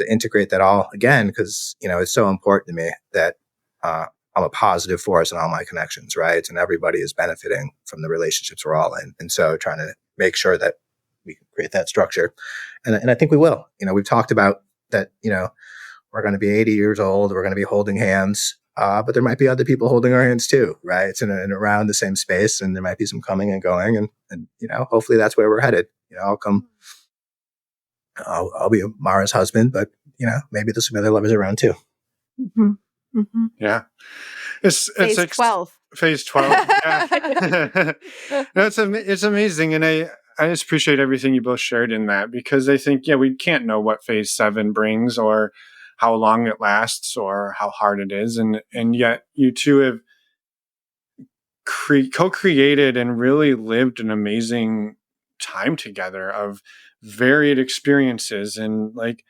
integrate that all again, because it's so important to me that I'm a positive force in all my connections, right? And everybody is benefiting from the relationships we're all in, and so trying to make sure that we can create that structure, and I think we will. We've talked about that. We're going to be 80 years old. We're going to be holding hands. But there might be other people holding our hands too, right? It's in around the same space, and there might be some coming and going, and hopefully that's where we're headed. I'll be Mara's husband, but maybe there's some other lovers around too. Mm-hmm. Mm-hmm. Yeah, it's phase 12. Phase 12. Yeah, no, it's amazing, and I just appreciate everything you both shared in that, because I think we can't know what phase 7 brings, or how long it lasts, or how hard it is. And yet you two have co-created and really lived an amazing time together of varied experiences, and like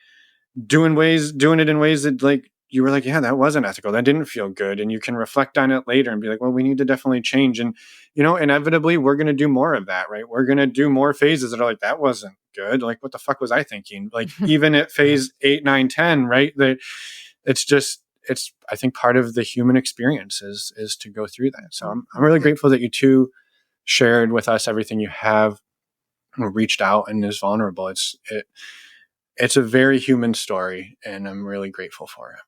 doing it in ways that like you were like, yeah, that wasn't ethical. That didn't feel good. And you can reflect on it later and be like, well, we need to definitely change. And, inevitably we're going to do more of that, right? We're going to do more phases that are like, that wasn't good. Like, what the fuck was I thinking? Like, even at phase 8, 9, 10, right? That it's I think part of the human experience is to go through that. So I'm really grateful that you two shared with us everything you have, reached out and is vulnerable. It's a very human story, and I'm really grateful for it.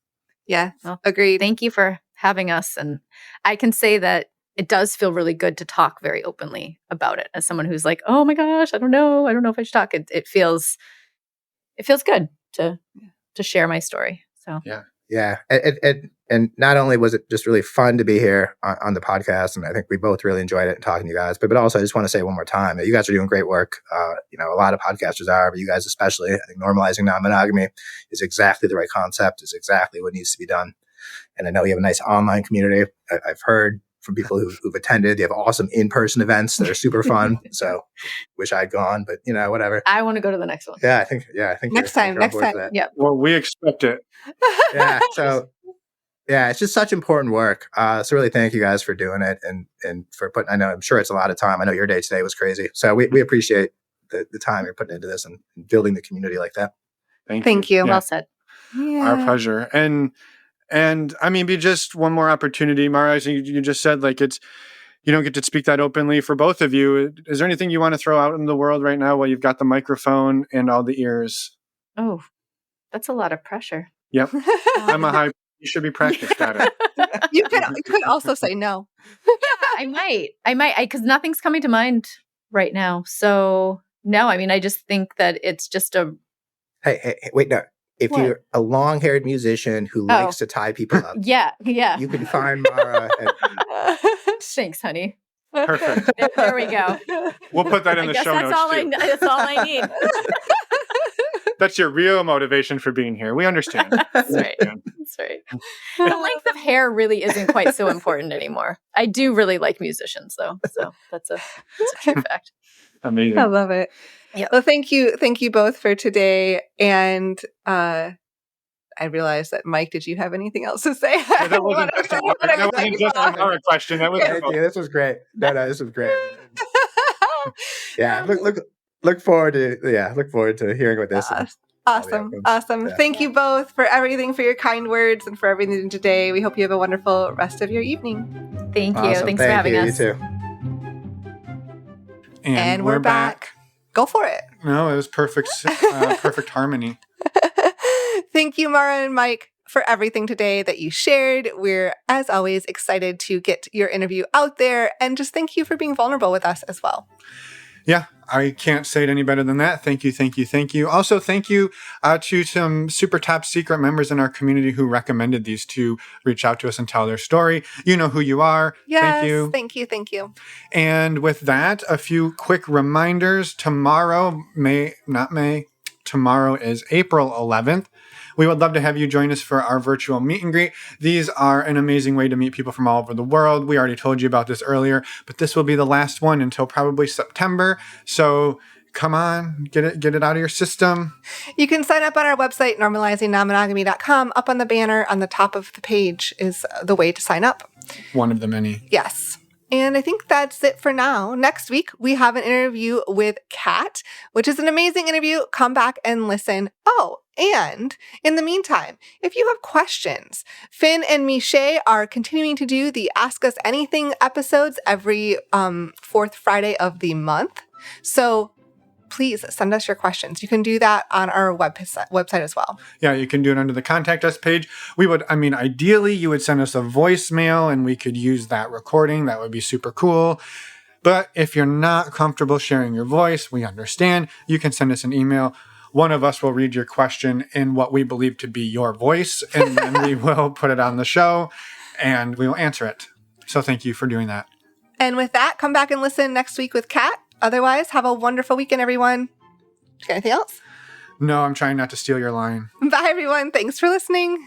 Yeah, well, agreed. Thank you for having us. And I can say that it does feel really good to talk very openly about it, as someone who's like, oh my gosh, I don't know if I should talk. It feels good to share my story. So yeah. And not only was it just really fun to be here on the podcast, and I think we both really enjoyed it and talking to you guys, but also I just want to say one more time that you guys are doing great work. A lot of podcasters are, but you guys especially. I think normalizing non-monogamy is exactly the right concept, is exactly what needs to be done. And I know you have a nice online community. I've heard from people who've attended. They have awesome in-person events that are super fun. So wish I'd gone, but whatever. I want to go to the next one. I think next time. Yeah. Well, we expect it. Yeah. So it's just such important work. So really thank you guys for doing it, and for putting, I'm sure it's a lot of time. I know your day today was crazy. So we appreciate the time you're putting into this and building the community like that. Thank you. Yeah. Well said. Yeah. Our pleasure. And I mean, be just one more opportunity, Mara. You just said like you don't get to speak that openly for both of you. Is there anything you want to throw out in the world right now while you've got the microphone and all the ears? Oh, that's a lot of pressure. Yep. You should be practiced at it. You could also say no. I might, because nothing's coming to mind right now. So no, I mean, I just think that it's just a. Hey, wait, no. If you're a long-haired musician who likes to tie people up, yeah, you can find Mara. Thanks, honey. Perfect. There we go. We'll put that in the show notes too. That's all I need. That's your real motivation for being here. We understand. That's right. That's right. The length of hair really isn't quite so important anymore. I do really like musicians, though. So that's a true fact. Amazing. I love it. Yep. Well, thank you both for today. And I realized that, Mike, did you have anything else to say? That wasn't just a Mara question. That was this was great. No, this was great. Yeah, look forward to hearing what this is. Awesome. Yeah. Thank you both for everything, for your kind words, and for everything today. We hope you have a wonderful rest of your evening. Thank you. Awesome. Thanks for having us. You too. And we're back. Go for it. No, it was perfect. Perfect harmony. Thank you, Mara and Mike, for everything today that you shared. We're, as always, excited to get your interview out there, and just thank you for being vulnerable with us as well. Yeah, I can't say it any better than that. Thank you, thank you, thank you. Also, thank you to some super top secret members in our community who recommended these to reach out to us and tell their story. You know who you are. Yes, Thank you. thank you, thank you. And with that, a few quick reminders. Tomorrow is April 11th. We would love to have you join us for our virtual meet and greet. These are an amazing way to meet people from all over the world. We already told you about this earlier, but this will be the last one until probably September. So come on, get it out of your system. You can sign up on our website, normalizingnonmonogamy.com. Up on the banner on the top of the page is the way to sign up. One of the many. Yes. And I think that's it for now. Next week, we have an interview with Kat, which is an amazing interview. Come back and listen. Oh, and in the meantime, if you have questions, Finn and Miche are continuing to do the Ask Us Anything episodes every fourth Friday of the month. So please send us your questions. You can do that on our website as well. Yeah, you can do it under the contact us page. Ideally, you would send us a voicemail and we could use that recording. That would be super cool. But if you're not comfortable sharing your voice, we understand. You can send us an email. One of us will read your question in what we believe to be your voice, and then we will put it on the show and we will answer it. So thank you for doing that. And with that, come back and listen next week with Kat. Otherwise, have a wonderful weekend, everyone. Got anything else? No, I'm trying not to steal your line. Bye, everyone. Thanks for listening.